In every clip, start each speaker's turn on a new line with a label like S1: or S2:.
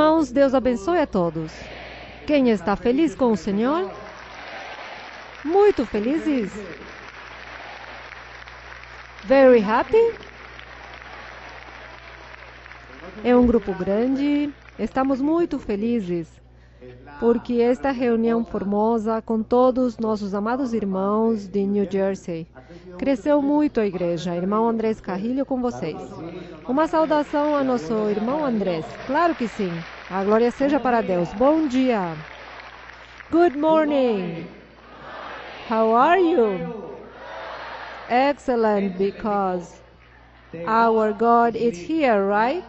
S1: Irmãos, Deus abençoe a todos. Quem está feliz com o Senhor? Muito felizes? Very happy? É um grupo grande. Estamos muito felizes porque esta reunião formosa com todos nossos amados irmãos de New Jersey cresceu muito a igreja. Irmão Andrés Carrilho com vocês. Uma saudação a nosso irmão Andrés. Claro que sim. A glória seja para Deus. Bom dia. Good morning. How are you? Excellent, because our God is here, right?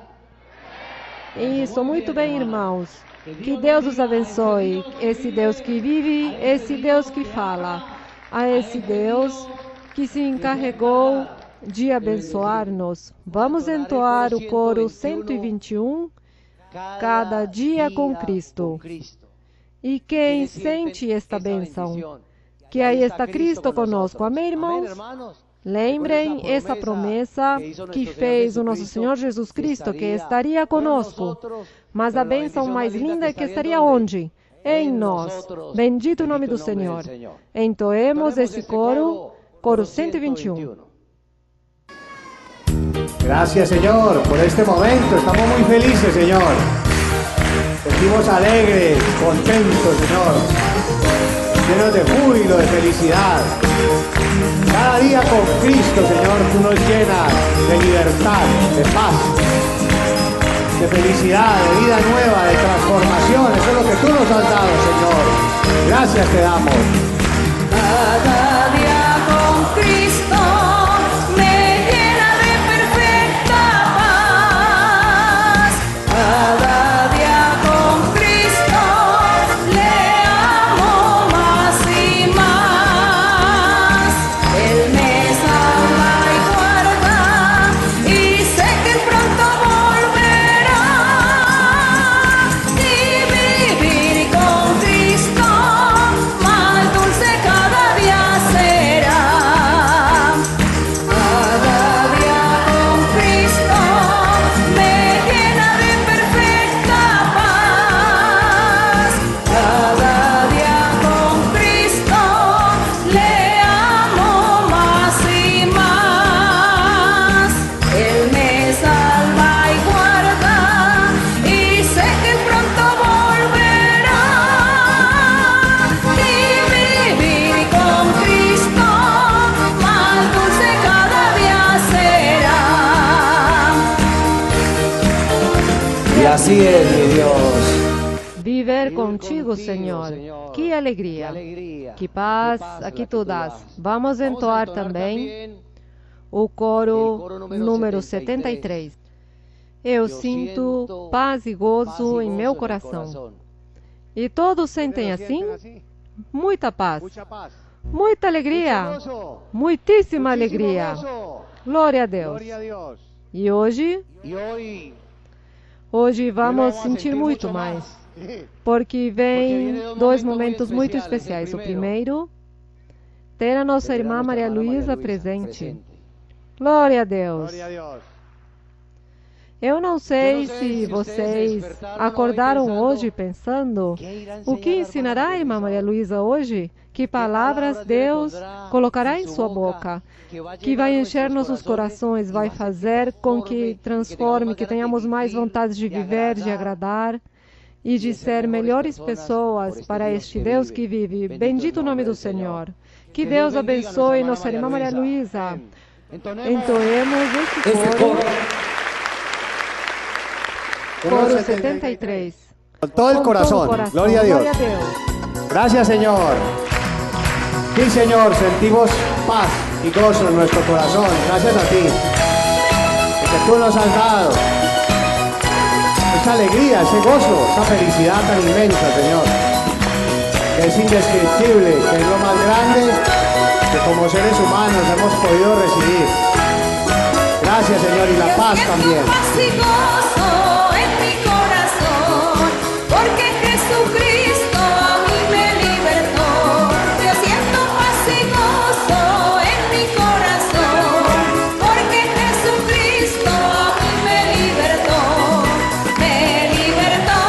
S1: Isso, muito bem, irmãos. Que Deus os abençoe. Esse Deus que vive, esse Deus que fala. A esse Deus que se encarregou de abençoar-nos. Vamos entoar o coro 121, Cada Dia com Cristo. E quem sente esta bênção? Que aí está Cristo conosco. Amém, irmãos? Lembrem essa promessa que fez o nosso Senhor Jesus Cristo, que estaria conosco. Mas a bênção mais linda é que estaria onde? Em nós. Bendito o nome do Senhor. Entoemos esse coro, coro 121.
S2: Gracias, Señor, por este momento. Estamos muy felices, Señor. Sentimos alegres, contentos, Señor. Llenos de júbilo, de felicidad. Cada día con Cristo, Señor, tú nos llenas de libertad, de paz, de felicidad, de vida nueva, de transformación. Eso es lo que tú nos has dado, Señor. Gracias te damos.
S3: Cada día con Cristo me llena de perfecta paz. Cada día con Cristo le amo más y más. Él me salva y guarda y sé que pronto volverá. Y vivir con Cristo más dulce cada día será. Cada día con Cristo me llena de perfecta paz. Cada día con Cristo le amo más y más. Él me salva y guarda y sé que pronto volverá. Y vivir con Cristo más dulce cada día será.
S2: Y así es, mi Dios.
S1: Viver contigo, Senhor. Que alegria. Que paz aqui tu dás. Vamos entoar também o coro número 73. Eu sinto paz e gozo em meu coração. E todos sentem assim? Muita paz, muita alegria, muitíssima alegria. Glória a Deus. E hoje vamos sentir muito mais, porque vem dois momentos muito especiais. O primeiro, ter a nossa irmã Maria Luísa presente. Glória a Deus. Eu não sei se vocês acordaram hoje pensando o que ensinará a irmã Maria Luísa hoje, que palavras Deus colocará em sua boca, que vai encher nossos corações, vai fazer com que transforme, que tenhamos mais vontade de viver, de agradar e de ser melhores pessoas para este Deus que vive. Bendito o nome do Senhor. Que Deus abençoe nossa irmã Maria Luísa. Entoemos esse coro. Coro 73.
S2: Con todo el corazón. Gloria a Dios. Gracias, Señor. Sí, Señor, sentimos paz y gozo en nuestro corazón. Gracias a ti. Porque tú nos has dado esa alegría, ese gozo, esa felicidad tan inmensa, Señor. Que es indescriptible, que es lo más grande que como seres humanos hemos podido recibir. Gracias, Señor, y la paz también.
S3: Paz y gozo en mi corazón, porque Jesucristo a mí me libertó. Yo siento paz y gozo en mi corazón, porque Jesucristo a mí me libertó. Me libertó.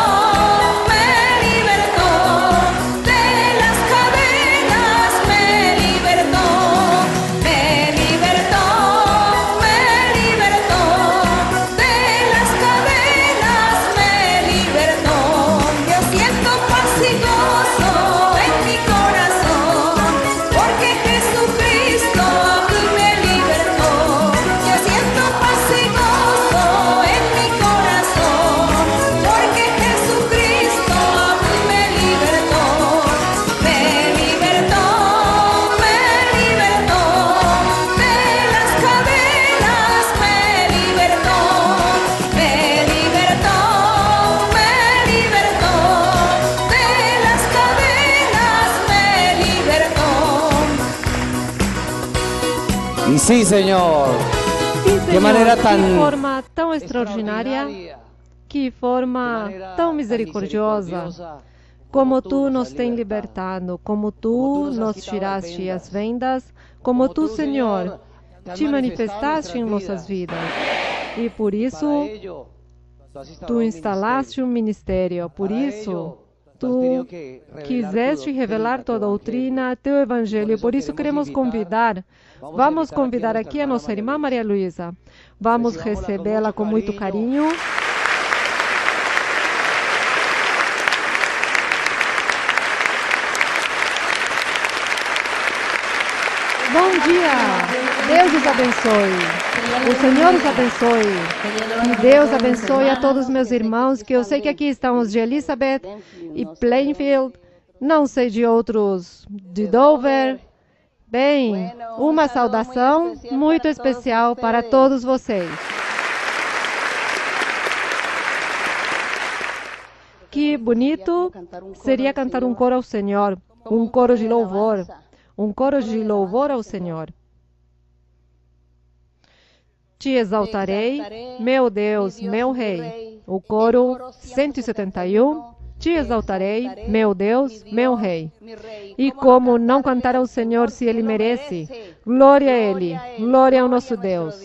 S2: Y sí, Señor.
S1: Sim, Senhor,
S2: maneira tão
S1: que forma tão extraordinária, que forma tão misericordiosa, como Tu nos tem libertado, como Tu nos tiraste as vendas, como Tu, Senhor, Te manifestaste em nossas vidas. E por isso, Tu instalaste um ministério, por isso, Tu quiseste revelar Tua doutrina, Teu Evangelho, por isso queremos convidar, vamos convidar aqui a nossa irmã Maria Luísa, vamos recebê-la com muito carinho. Bom dia, Deus os abençoe, o Senhor os abençoe, que Deus abençoe a todos meus irmãos, que eu sei que aqui estão os de Elizabeth e Plainfield, não sei de outros, de Dover. Bem, uma saudação muito especial para todos vocês. Que bonito seria cantar um coro ao Senhor, um coro de louvor. Um coro de louvor ao Senhor. Te exaltarei, meu Deus, meu Rei. O coro 171. Te exaltarei, meu Deus, meu Rei. E como não cantar ao Senhor se Ele merece? Glória a Ele, glória ao nosso Deus.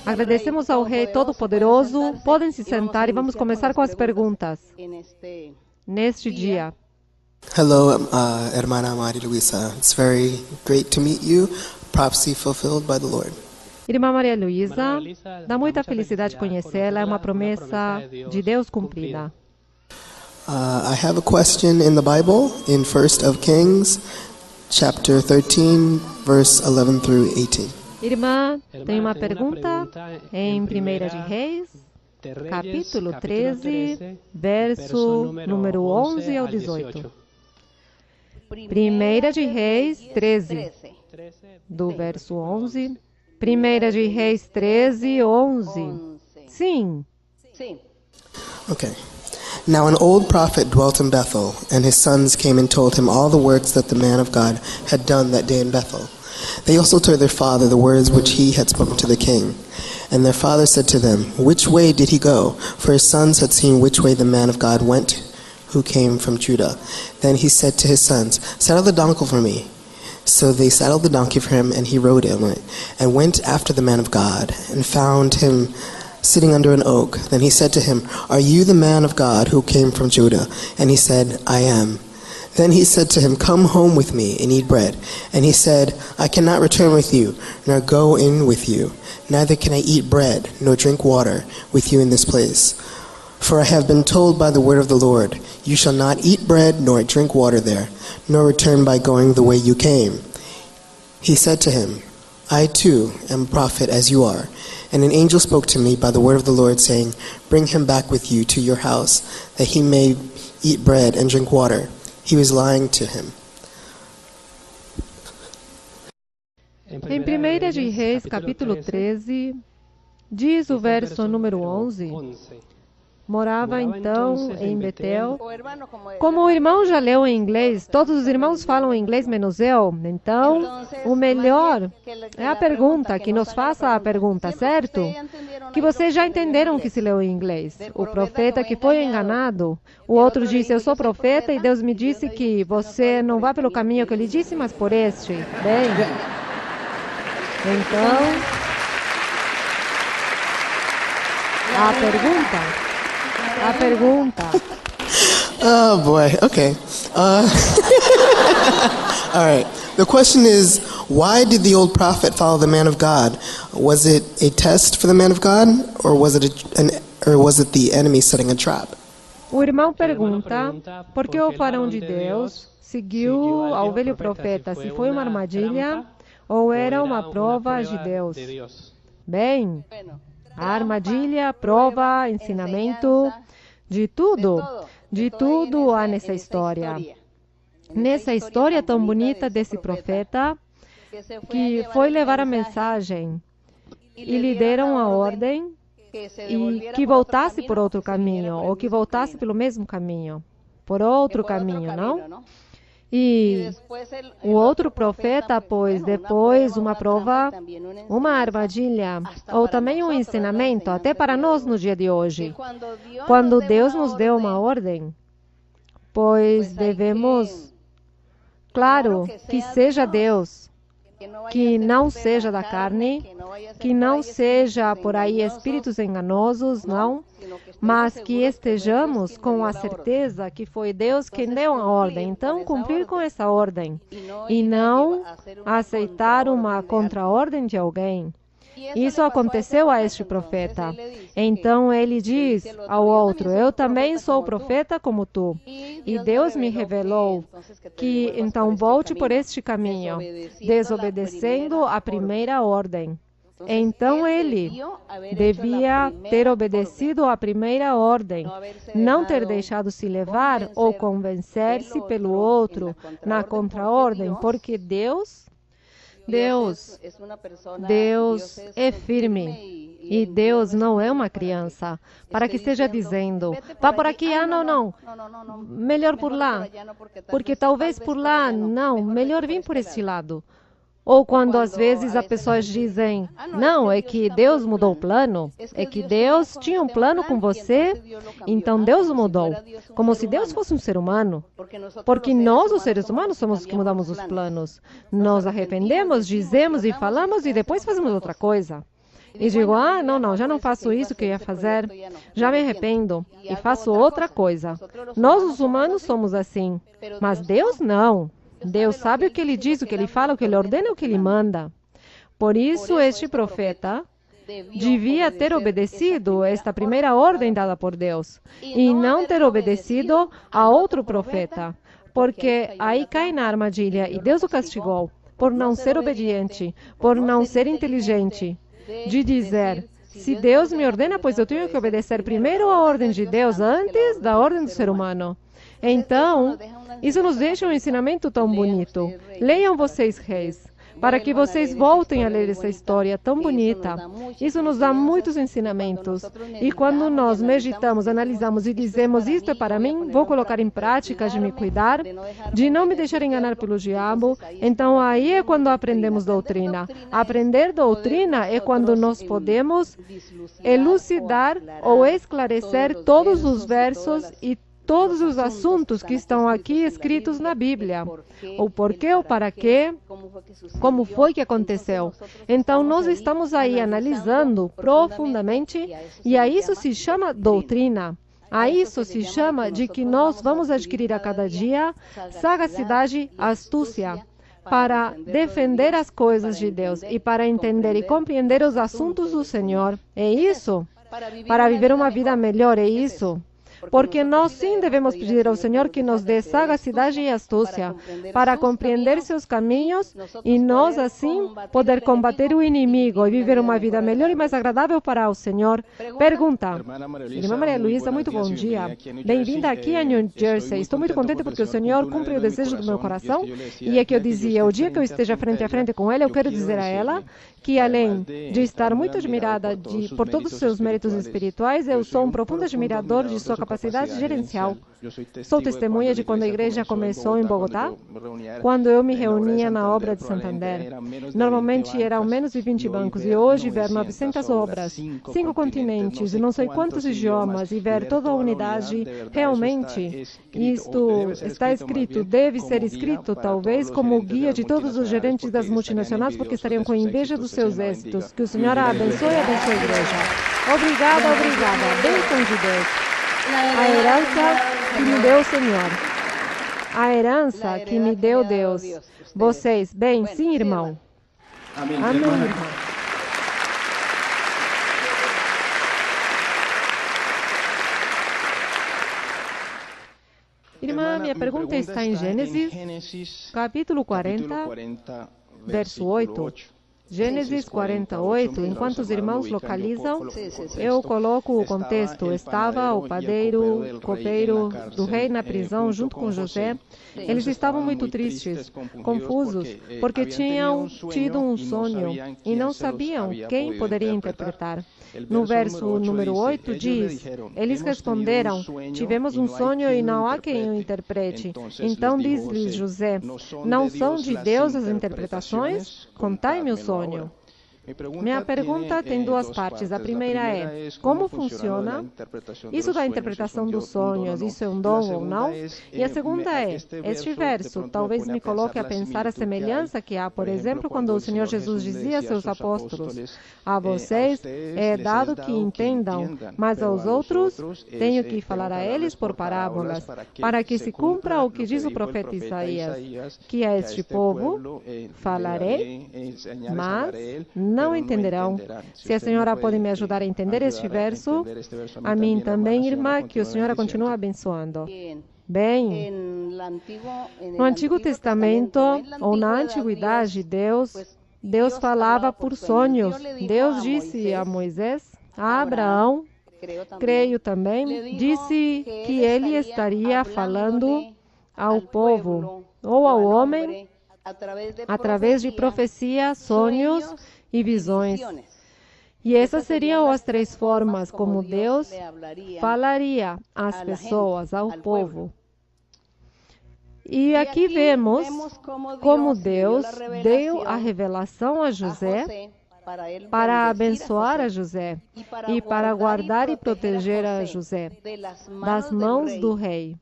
S1: Agradecemos ao Rei Todo-Poderoso. Podem se sentar e vamos começar com as perguntas. Neste dia.
S4: Hello, hermana Maria Luisa. It's very great to meet you. Prophecy fulfilled by the Lord.
S1: Irmã Maria Luísa, dá muita felicidade conhecê-la. É uma promessa de Deus cumprida.
S4: I have a question in the Bible in 1 of Kings, chapter 13, verse 11 through 18.
S1: Irmã, tem uma pergunta em 1 de Reis, capítulo 13, verso número 11 ao 18. 1 de Reis 13, do verso 11. 1 de Reis 13, 11. Sim.
S4: Okay. Now an old prophet dwelt in Bethel, and his sons came and told him all the works that the man of God had done that day in Bethel. They also told their father the words which he had spoken to the king. And their father said to them, Which way did he go? For his sons had seen which way the man of God went who came from Judah. Then he said to his sons, "Saddle the donkey for me." So they saddled the donkey for him, and he rode on it, and went after the man of God, and found him sitting under an oak. Then he said to him, "Are you the man of God who came from Judah?" And he said, "I am." Then he said to him, "Come home with me and eat bread." And he said, "I cannot return with you, nor go in with you. Neither can I eat bread, nor drink water with you in this place. For I have been told by the word of the Lord, you shall not eat bread, nor drink water there, nor return by going the way you came." He said to him, "I too am a prophet as you are. And an angel spoke to me by the word of the Lord, saying, Bring him back with you to your house, that he may eat bread and drink water." He was lying to him.
S1: Em 1 de Reis, capítulo 13, diz o verso número 11, morava então em Betel. Como o irmão já leu em inglês, todos os irmãos falam inglês menos eu, então o melhor é a pergunta, que nos faça a pergunta, certo? Que vocês já entenderam que se leu em inglês. O profeta que foi enganado, o outro disse, eu sou profeta e Deus me disse que você não vá pelo caminho que eu lhe disse, mas por este. Bem, então, a pergunta.
S4: Oh boy, okay. All right. The question is, why did the old prophet follow the man of God? Was it a test for the man of God, or was it the enemy setting a trap?
S1: O irmão pergunta, por que o varão de Deus seguiu ao velho profeta? Se foi uma armadilha ou era uma prova de Deus? Bem, a armadilha, prova, ensinamento, de tudo há nessa história. Nessa história tão bonita desse profeta, que foi levar a mensagem e lhe deram a ordem e que voltasse por outro caminho, ou que voltasse pelo mesmo caminho, por outro caminho, não? E o outro profeta, pois depois uma prova, uma armadilha, ou também um ensinamento, até para nós no dia de hoje. Quando Deus nos deu uma ordem, pois devemos, claro, que seja Deus, que não seja da carne, que não seja por aí espíritos enganosos, não, mas que estejamos com a certeza que foi Deus quem deu a ordem. Então, cumprir com essa ordem e não aceitar uma contra-ordem de alguém. Isso aconteceu a este profeta. Então ele diz ao outro, eu também sou profeta como tu. E Deus me revelou que então volte por este caminho, desobedecendo a primeira ordem. Então ele devia ter obedecido à primeira ordem, não ter deixado se levar ou convencer-se pelo outro na contra-ordem, porque Deus é firme e Deus não é uma criança para que esteja dizendo, vá por aqui, não, melhor por lá, porque talvez por lá, não, melhor vir por este lado. Ou quando às vezes as pessoas dizem, não, é que Deus mudou o plano, é que Deus tinha um plano com você, então Deus o mudou. Como se Deus fosse um ser humano. Porque nós, os seres humanos, somos os que mudamos os planos. Nós arrependemos, dizemos e falamos e depois fazemos outra coisa. E digo, não, já não faço isso que eu ia fazer, já me arrependo e faço outra coisa. Nós, os humanos, somos assim, mas Deus não. Deus sabe o que Ele diz, o que Ele fala, o que Ele ordena, o que Ele manda. Por isso, este profeta devia ter obedecido esta primeira ordem dada por Deus e não ter obedecido a outro profeta, porque aí cai na armadilha e Deus o castigou por não ser obediente, por não ser inteligente, de dizer, se Deus me ordena, pois eu tenho que obedecer primeiro a ordem de Deus antes da ordem do ser humano. Então, isso nos deixa um ensinamento tão bonito. Leiam vocês, reis, para que vocês voltem a ler essa história tão bonita. Isso nos dá muitos ensinamentos. E quando nós meditamos, analisamos e dizemos, isto é para mim, vou colocar em prática de me cuidar, de não me deixar enganar pelo diabo, então aí é quando aprendemos doutrina. Aprender doutrina é quando nós podemos elucidar ou esclarecer todos os versos e todos os assuntos que estão aqui escritos na Bíblia. O porquê, o para quê, como foi que aconteceu. Então, nós estamos aí analisando profundamente, e a isso se chama doutrina. A isso se chama de que nós vamos adquirir a cada dia sagacidade, astúcia, para defender as coisas de Deus e para entender e compreender os assuntos do Senhor. É isso? Para viver uma vida melhor, é isso? Porque nós sim devemos pedir ao Senhor que nos dê sagacidade e astúcia para compreender seus caminhos e nós assim poder combater o inimigo e viver uma vida melhor e mais agradável para o Senhor. Pergunta. Irmã Maria Luísa, muito bom dia. Bem-vinda aqui a New Jersey. Estou muito contente porque o Senhor cumpre o desejo do meu coração. E é que eu dizia, o dia que eu esteja frente a frente com ela, eu quero dizer a ela que além de estar muito admirada por todos os seus méritos espirituais, eu sou um profundo admirador de sua capacidade gerencial. Sou testemunha de quando a igreja começou em Bogotá, quando eu me reunia na obra de Santander. Normalmente eram menos de 20 bancos e hoje ver 900 obras, 5 continentes e não sei quantos idiomas e ver toda a unidade, realmente isto está escrito, deve ser escrito talvez como o guia de todos os gerentes das multinacionais porque estariam com inveja dos seus êxitos. Que o Senhor a abençoe e abençoe a igreja. Obrigada, obrigada. Bênção de Deus. A herança que me deu o Senhor. A herança que me deu Deus. Vocês, bem, sim, irmão. Amém, irmão. Irmã, minha pergunta está em Gênesis, capítulo 40, verso 8. Gênesis 48, enquanto os irmãos localizam, eu coloco o contexto. Estava o padeiro, o copeiro do rei na prisão junto com José. Eles estavam muito tristes, confusos, porque tinham tido um sonho e não sabiam quem poderia interpretar. No verso número 8 diz, eles responderam, tivemos um sonho e não há quem o interprete. Então diz-lhes José, não são de Deus as interpretações? Contai-me o sonho. Minha pergunta tem duas partes. A primeira é, como funciona isso da interpretação dos sonhos? Isso é um dom ou não? E a segunda é, este verso talvez me coloque a pensar a semelhança que há, por exemplo, quando o Senhor Jesus dizia a seus apóstolos, a vocês é dado que entendam, mas aos outros tenho que falar a eles por parábolas, para que se cumpra o que diz o profeta Isaías, que a este povo falarei, mas não entenderão. Se a senhora pode me ajudar a entender este verso, a mim também, irmã, que o Senhor continue abençoando. Bem, no Antigo Testamento, ou na Antiguidade, Deus falava por sonhos. Deus disse a Moisés, a Abraão, creio também, disse que ele estaria falando ao povo, ou ao homem, através de profecia, sonhos e visões. E essas seriam as três formas como Deus falaria às pessoas, ao povo. E aqui vemos como Deus deu a revelação a José para abençoar a José e para guardar e proteger a José das mãos do rei.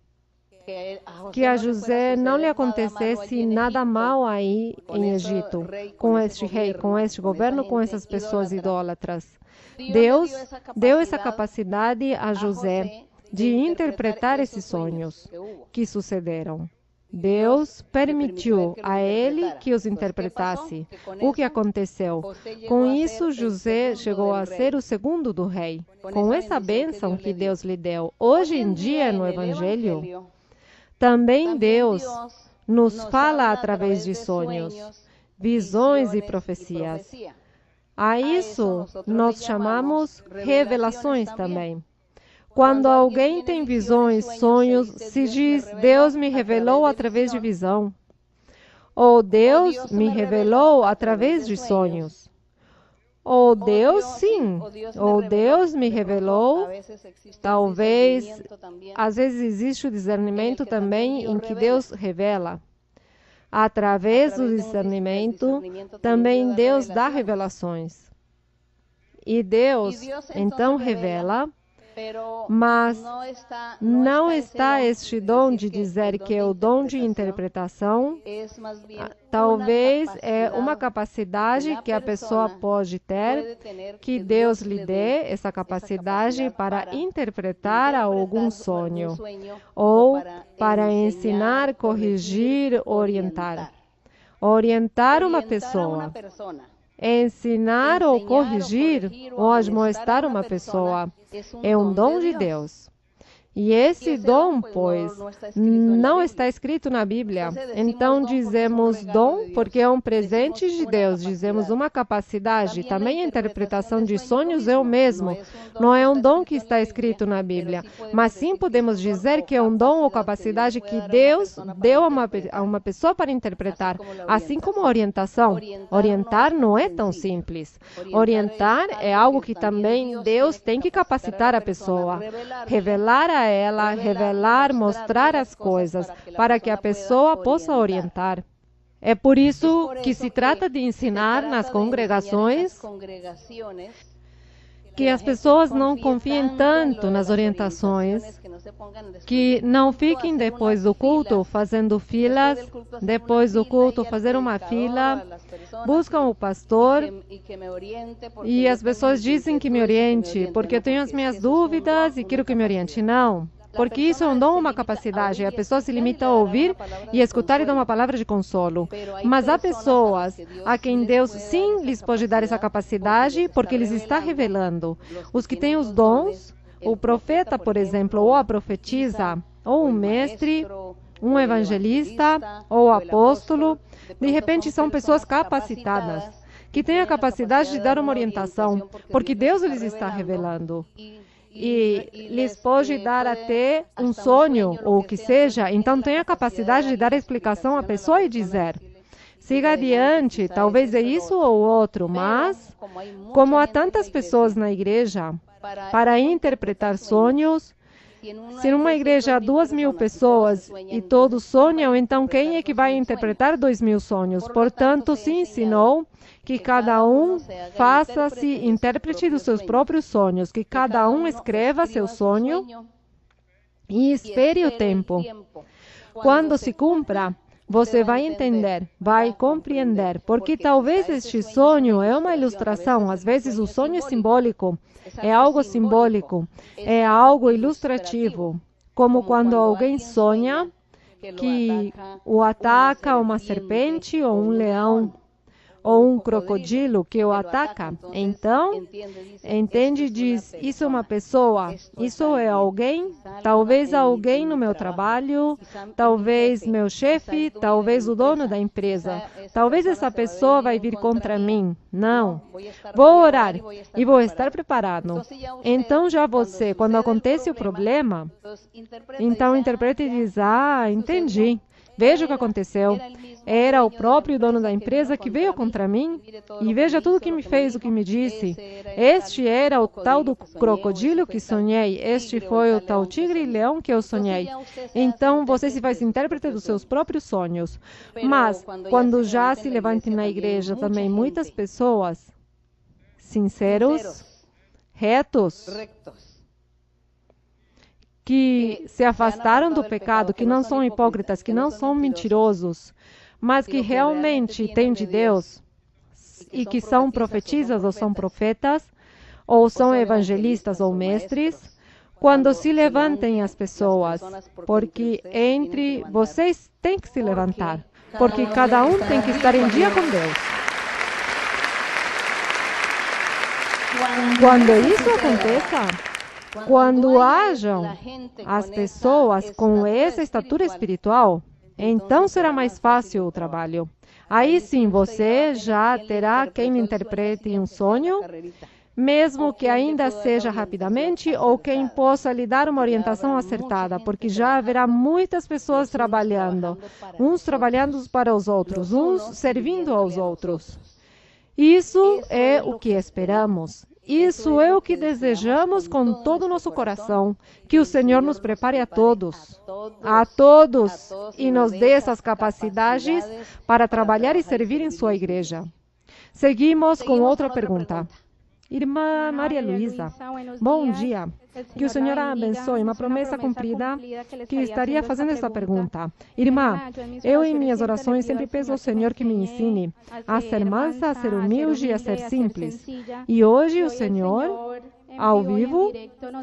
S1: Que a José não lhe acontecesse nada mal aí em Egito, com este rei, com este governo, com essas pessoas idólatras. Deus deu essa capacidade a José de interpretar esses sonhos que sucederam. Deus permitiu a ele que os interpretasse. O que aconteceu? Com isso, José chegou a ser o segundo do rei. Com essa bênção que Deus lhe deu. Hoje em dia, no Evangelho, também Deus nos fala através de sonhos, visões e profecias. A isso nós chamamos revelações também. Quando alguém tem visões, sonhos, se diz, Deus me revelou através de visão. Ou Deus me revelou através de sonhos. Ou Deus, sim. Ou Deus me revelou, talvez, às vezes existe o discernimento também em que Deus revela. Através do discernimento, também Deus dá revelações. E Deus, então, revela Mas não está este dom de dizer que o dom de interpretação talvez é uma capacidade que a pessoa pode ter, que Deus lhe dê essa capacidade para interpretar algum sonho, ou para ensinar, corrigir, orientar. Orientar uma pessoa. Ensinar ou corrigir ou admoestar uma pessoa é um dom de Deus. E esse dom, pois, não está escrito na Bíblia. Então dizemos dom porque é um presente de Deus. Dizemos uma capacidade. Também a interpretação de sonhos é o mesmo. Não é um dom que está escrito na Bíblia. Mas sim podemos dizer que é um dom ou capacidade que Deus deu a uma pessoa para interpretar. Assim como a orientação. Orientar não é tão simples. Orientar é algo que também Deus tem que capacitar a pessoa. Revelar a ela, revelar, mostrar as coisas, para que a pessoa possa orientar. É por isso que se trata de ensinar nas congregações que as pessoas não confiem tanto nas orientações, que não fiquem depois do culto fazendo filas, depois do culto fazer uma fila, buscam o pastor e as pessoas dizem que me oriente, porque eu tenho as minhas dúvidas e quero que me oriente. Não. Porque isso é um dom, uma capacidade. A pessoa se limita a ouvir e escutar e dar uma palavra de consolo. Mas há pessoas a quem Deus sim lhes pode dar essa capacidade porque Ele está revelando. Os que têm os dons, o profeta, por exemplo, ou a profetisa, ou um mestre, um evangelista, ou apóstolo, de repente são pessoas capacitadas, que têm a capacidade de dar uma orientação, porque Deus lhes está revelando. E lhes pode dar até um sonho, ou o que seja, então tem a capacidade de dar explicação à pessoa e dizer, siga adiante, talvez é isso ou outro, mas como há tantas pessoas na igreja para interpretar sonhos, se numa igreja há 2.000 pessoas e todos sonham, então quem é que vai interpretar 2.000 sonhos? Portanto, se ensinou que cada um faça-se intérprete dos seus próprios sonhos, que cada um escreva seu sonho e espere o tempo. Quando se cumpra, você vai entender, vai compreender, porque talvez este sonho é uma ilustração, às vezes o sonho é simbólico, é algo simbólico, é algo ilustrativo, como quando alguém sonha que o ataca uma serpente ou um leão, ou um crocodilo que o ataca. Então, entende e diz, isso é uma pessoa, isso é alguém, talvez alguém no meu trabalho, talvez meu chefe, talvez o dono da empresa, talvez essa pessoa vai vir contra mim. Não, vou orar e vou estar preparado. Então já você, quando acontece o problema, então interpreta e diz, entendi. Veja o que aconteceu. Era o próprio dono da empresa que veio contra mim e veja tudo que me fez, o que me disse. Este era o tal do crocodilo que sonhei. Este foi o tal tigre e leão que eu sonhei. Então, você se faz intérprete dos seus próprios sonhos. Mas, quando já se levante na igreja também muitas pessoas sinceros, retos, que se afastaram do pecado, que não são hipócritas, que não são mentirosos, mas que realmente têm de Deus e que são profetisas ou são profetas, ou são evangelistas ou mestres, quando se levantem as pessoas, porque entre vocês tem que se levantar, porque cada um tem que estar em dia com Deus. Quando isso aconteça, quando hajam as pessoas com essa estatura espiritual, então será mais fácil o trabalho. Aí sim, você já terá quem interprete um sonho, mesmo que ainda seja rapidamente, ou quem possa lhe dar uma orientação acertada, porque já haverá muitas pessoas trabalhando, uns trabalhando para os outros, uns servindo aos outros. Isso é o que esperamos. Isso é o que desejamos com todo o nosso coração, que o Senhor nos prepare a todos, e nos dê essas capacidades para trabalhar e servir em sua igreja. Seguimos com outra pergunta. Irmã Maria Luísa, bom dia. Que o Senhor a abençoe. Uma promessa cumprida que estaria fazendo essa pergunta. Irmã, eu em minhas orações sempre peço ao Senhor que me ensine a ser mansa, a ser humilde e a ser simples. E hoje o Senhor, ao vivo,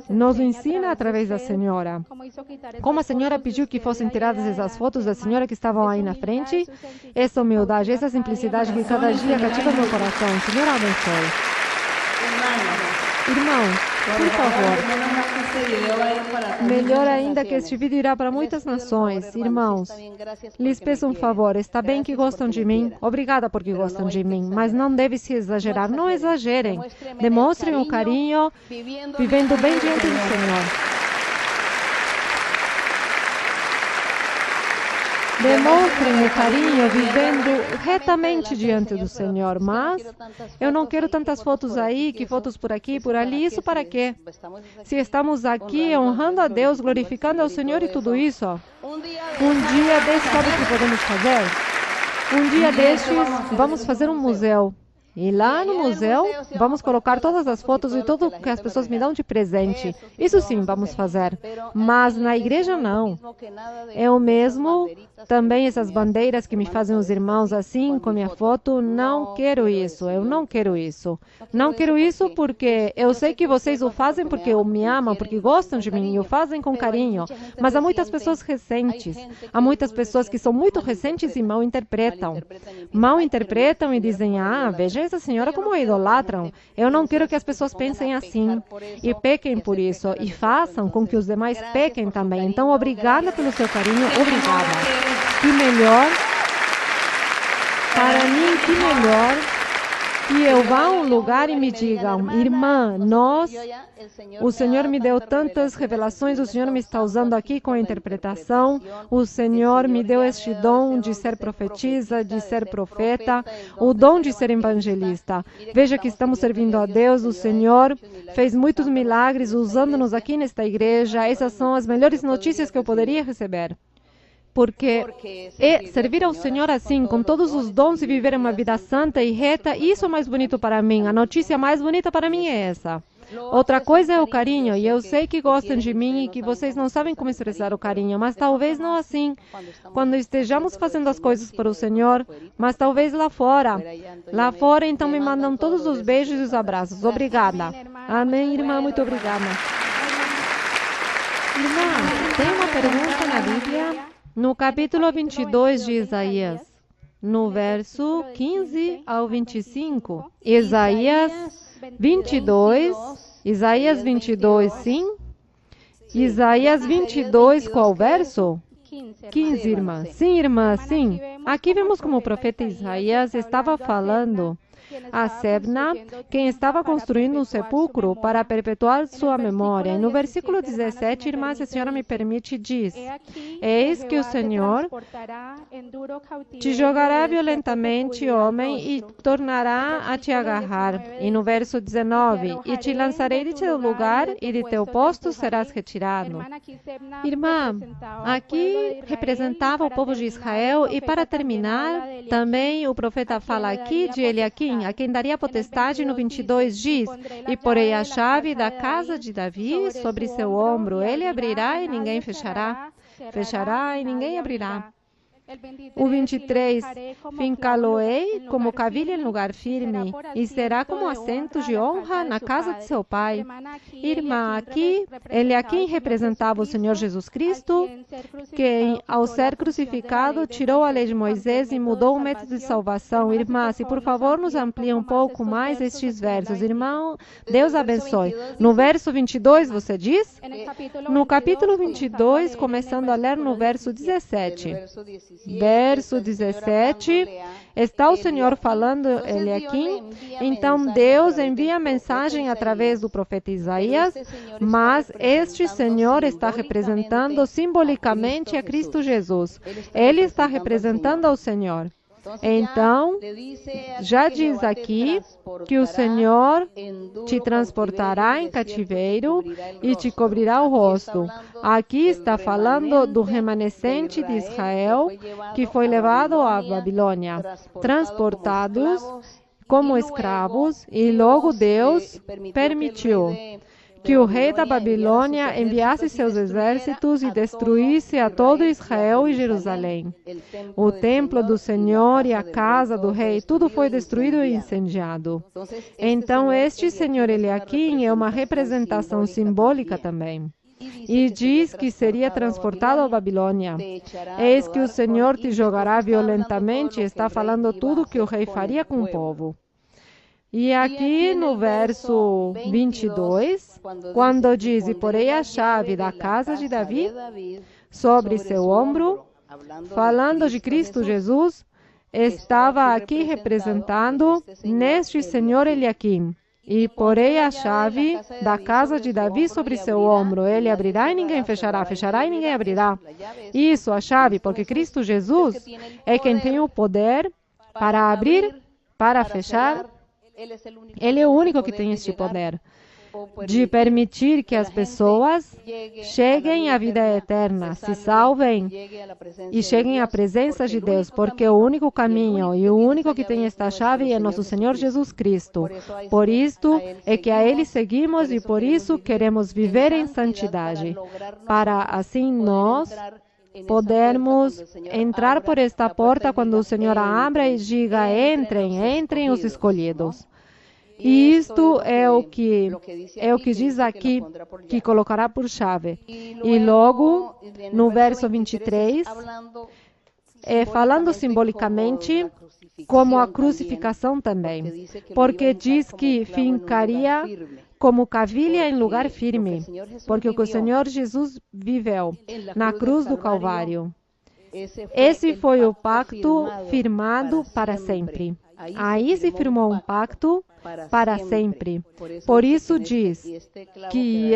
S1: nos ensina através da senhora. Como a senhora pediu que fossem tiradas essas fotos da senhora que estavam aí na frente, essa humildade, essa simplicidade que cada dia cativa meu coração. Senhor abençoe. Irmão, por favor, melhor ainda que este vídeo irá para muitas nações. Irmãos, lhes peço um favor, está bem que gostam de mim, obrigada porque gostam de mim, mas não deve-se exagerar, não exagerem. Demonstrem o carinho, vivendo bem diante do Senhor. Demonstrem o carinho vivendo retamente diante do Senhor, mas eu não quero tantas fotos aí, que fotos por aqui, por ali, isso para quê? Se estamos aqui honrando a Deus, glorificando ao Senhor e tudo isso, um dia destes, sabe o que podemos fazer? Um dia destes, vamos fazer um museu. E lá no museu, vamos colocar todas as fotos e tudo que as pessoas me dão de presente. Isso sim, vamos fazer. Mas na igreja, não. Eu mesmo, também essas bandeiras que me fazem os irmãos assim, com minha foto, não quero isso. Eu não quero isso. Não quero isso porque eu sei que vocês o fazem porque me amam, porque gostam de mim e o fazem com carinho. Mas há muitas pessoas recentes. Há muitas pessoas que são muito recentes e mal interpretam. Mal interpretam e dizem, veja essa senhora como a idolatram. Eu não quero que as pessoas pensem assim e pequem por isso e façam com que os demais pequem também. Então, obrigada pelo seu carinho, obrigada. Que melhor, para mim, que melhor que eu vá a um lugar e me digam, irmã, o Senhor me deu tantas revelações, o Senhor me está usando aqui com a interpretação, o Senhor me deu este dom de ser profetisa, de ser profeta, o dom de ser evangelista. Veja que estamos servindo a Deus, o Senhor fez muitos milagres usando-nos aqui nesta igreja, essas são as melhores notícias que eu poderia receber. Porque servir ao Senhor assim, com todos os dons e viver uma vida santa e reta, isso é mais bonito para mim. A notícia mais bonita para mim é essa. Outra coisa é o carinho, e eu sei que gostam de mim e que vocês não sabem como expressar o carinho, mas talvez não assim, quando estejamos fazendo as coisas para o Senhor, mas talvez lá fora. Lá fora, então me mandam todos os beijos e os abraços. Obrigada. Amém, irmã, muito obrigada. Irmã, tem uma pergunta na Bíblia? No capítulo 22 de Isaías, no verso 15 ao 25, Isaías 22, sim? Isaías 22, qual verso? 15, irmã. Sim, irmã, sim. Aqui vemos como o profeta Isaías estava falando a Sebna, quem estava construindo um sepulcro para perpetuar sua memória. E no versículo 17, irmã, se a senhora me permite, diz: eis que o Senhor te jogará violentamente, homem, e tornará a te agarrar. E no verso 19, e te lançarei de teu lugar, e de teu posto serás retirado. Irmã, aqui representava o povo de Israel, e para terminar, também o profeta fala aqui de Eliaquim, a quem daria potestade. No 22 diz: e porei a chave da casa de Davi sobre seu ombro. Ele abrirá e ninguém fechará. Fechará e ninguém abrirá. O 23, fincá-lo-ei como cavilha em lugar firme, e será como assento de honra na casa de seu pai. Irmã, aqui, Eliaquim representava o Senhor Jesus Cristo, que, ao ser crucificado, tirou a lei de Moisés e mudou o método de salvação. Irmã, se por favor nos amplie um pouco mais estes versos. Irmão, Deus abençoe. No verso 22, você diz? No capítulo 22, começando a ler no verso 17. Verso 17, está o Senhor falando, Eliaquim. Então Deus envia a mensagem através do profeta Isaías, mas este Senhor está representando simbolicamente a Cristo Jesus. Ele está representando ao Senhor. Então, já diz aqui que o Senhor te transportará em cativeiro e te cobrirá o rosto. Aqui está falando do remanescente de Israel que foi levado à Babilônia, transportados como escravos, e logo Deus permitiu que o rei da Babilônia enviasse seus exércitos e destruísse a todo Israel e Jerusalém. O templo do Senhor e a casa do rei, tudo foi destruído e incendiado. Então, este senhor Eliaquim é uma representação simbólica também. E diz que seria transportado à Babilônia. Eis que o Senhor te jogará violentamente, está falando tudo que o rei faria com o povo. E aqui no verso 22, quando diz, e porei a chave da casa de Davi sobre seu ombro, falando de Cristo Jesus, estava aqui representando neste senhor Eliaquim. E porei a chave da casa de Davi sobre seu ombro. Ele abrirá e ninguém fechará, fechará e ninguém abrirá. Isso, a chave, porque Cristo Jesus é quem tem o poder para abrir, para fechar. Ele é o único que tem este poder de permitir que as pessoas cheguem à vida eterna, se salvem e cheguem à presença de Deus, porque o único caminho e o único que tem esta chave é nosso Senhor Jesus Cristo. Por isto é que a Ele seguimos e por isso queremos viver em santidade, para assim nós podermos entrar por esta porta quando o Senhor a abra e diga, entrem, entrem os escolhidos. E isto é o que diz aqui, que colocará por chave. E logo, no verso 23, falando simbolicamente, como a crucificação também, porque diz que fincaria como cavilha em lugar firme, porque o que o Senhor Jesus viveu na cruz do Calvário. Esse foi o pacto firmado para sempre. Aí se firmou um pacto para sempre. Por isso diz que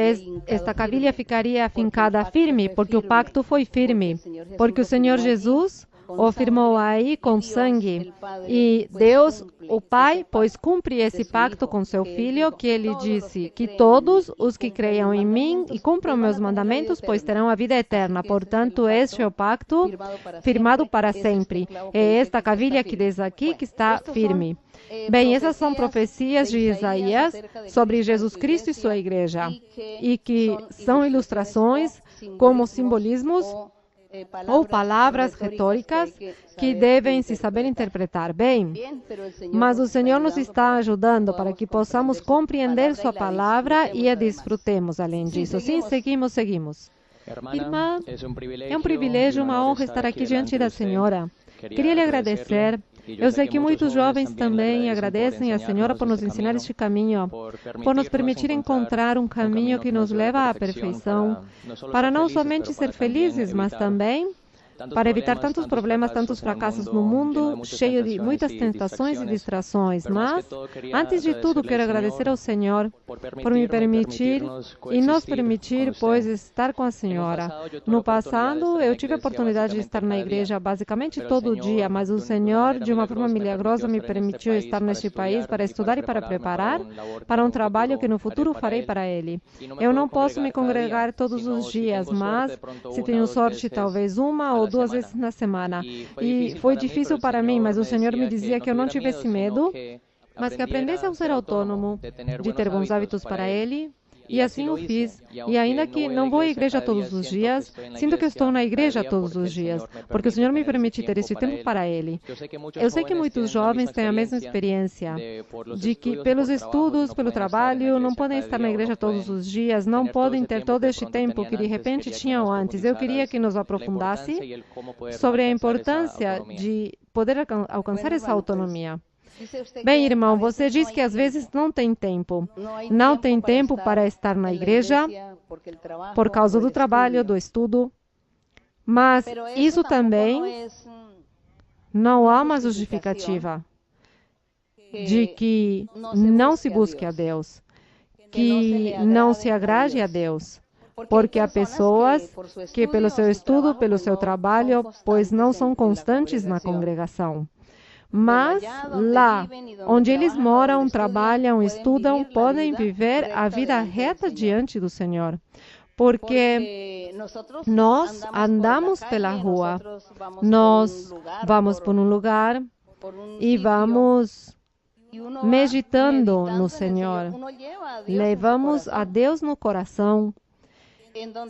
S1: esta cavilha ficaria fincada firme, porque o pacto foi firme, porque o Senhor Jesus o firmou aí com sangue. E Deus, o Pai, pois cumpre esse pacto com seu Filho, que ele disse que todos os que creiam em mim e cumpram meus mandamentos, pois terão a vida eterna. Portanto, este é o pacto firmado para sempre. É esta cavilha que diz aqui que está firme. Bem, essas são profecias de Isaías sobre Jesus Cristo e sua igreja, e que são ilustrações como simbolismos ou palavras retóricas que devem se saber interpretar bem. Mas o Senhor nos está ajudando para que possamos compreender sua palavra e a desfrutemos além disso. Sim, seguimos. Irmã, é um privilégio, uma honra estar aqui diante da Senhora. Queria lhe agradecer. Eu sei que muitos jovens também agradecem à Senhora por nos ensinar este caminho, por nos permitir encontrar um caminho que nos leva à perfeição, para não somente ser felizes, mas também para evitar tantos problemas, tantos fracassos no mundo, cheio de muitas tentações e distrações. Mas, antes de tudo, quero agradecer ao Senhor por me permitir e nos permitir, pois, estar com a Senhora. No passado, eu tive a oportunidade de estar na igreja basicamente todo dia, mas o Senhor, de uma forma milagrosa, me permitiu estar neste país para estudar e para preparar para um trabalho que no futuro farei para Ele. Eu não posso me congregar todos os dias, mas, se tenho sorte, talvez uma ou 2 vezes na semana. E foi difícil para mim, mas o Senhor me dizia que eu não tivesse medo, mas que aprendesse a ser autônomo, de ter bons hábitos para Ele. E assim o fiz. E ainda que não vou à igreja todos os dias, sinto que estou na igreja todos os dias, porque o Senhor me permite ter esse tempo para Ele. Eu sei que muitos jovens têm a mesma experiência, de que pelos estudos, pelo trabalho, não podem estar na igreja todos os dias, não podem ter todo este tempo que de repente tinham antes. Eu queria que nos aprofundasse sobre a importância de poder alcançar essa autonomia. Bem, irmão, você diz que às vezes não tem tempo. Não tem tempo para estar na igreja por causa do trabalho, do estudo. Mas isso também não há uma justificativa de que não se busque a Deus, que não se agrade a Deus. Porque há pessoas que pelo seu estudo, pelo seu trabalho, pois não são constantes na congregação. Mas lá onde eles moram, trabalham, estudam, podem viver a vida reta diante do Senhor. Porque nós andamos pela rua, nós vamos por um lugar e vamos meditando no Senhor. Levamos a Deus no coração.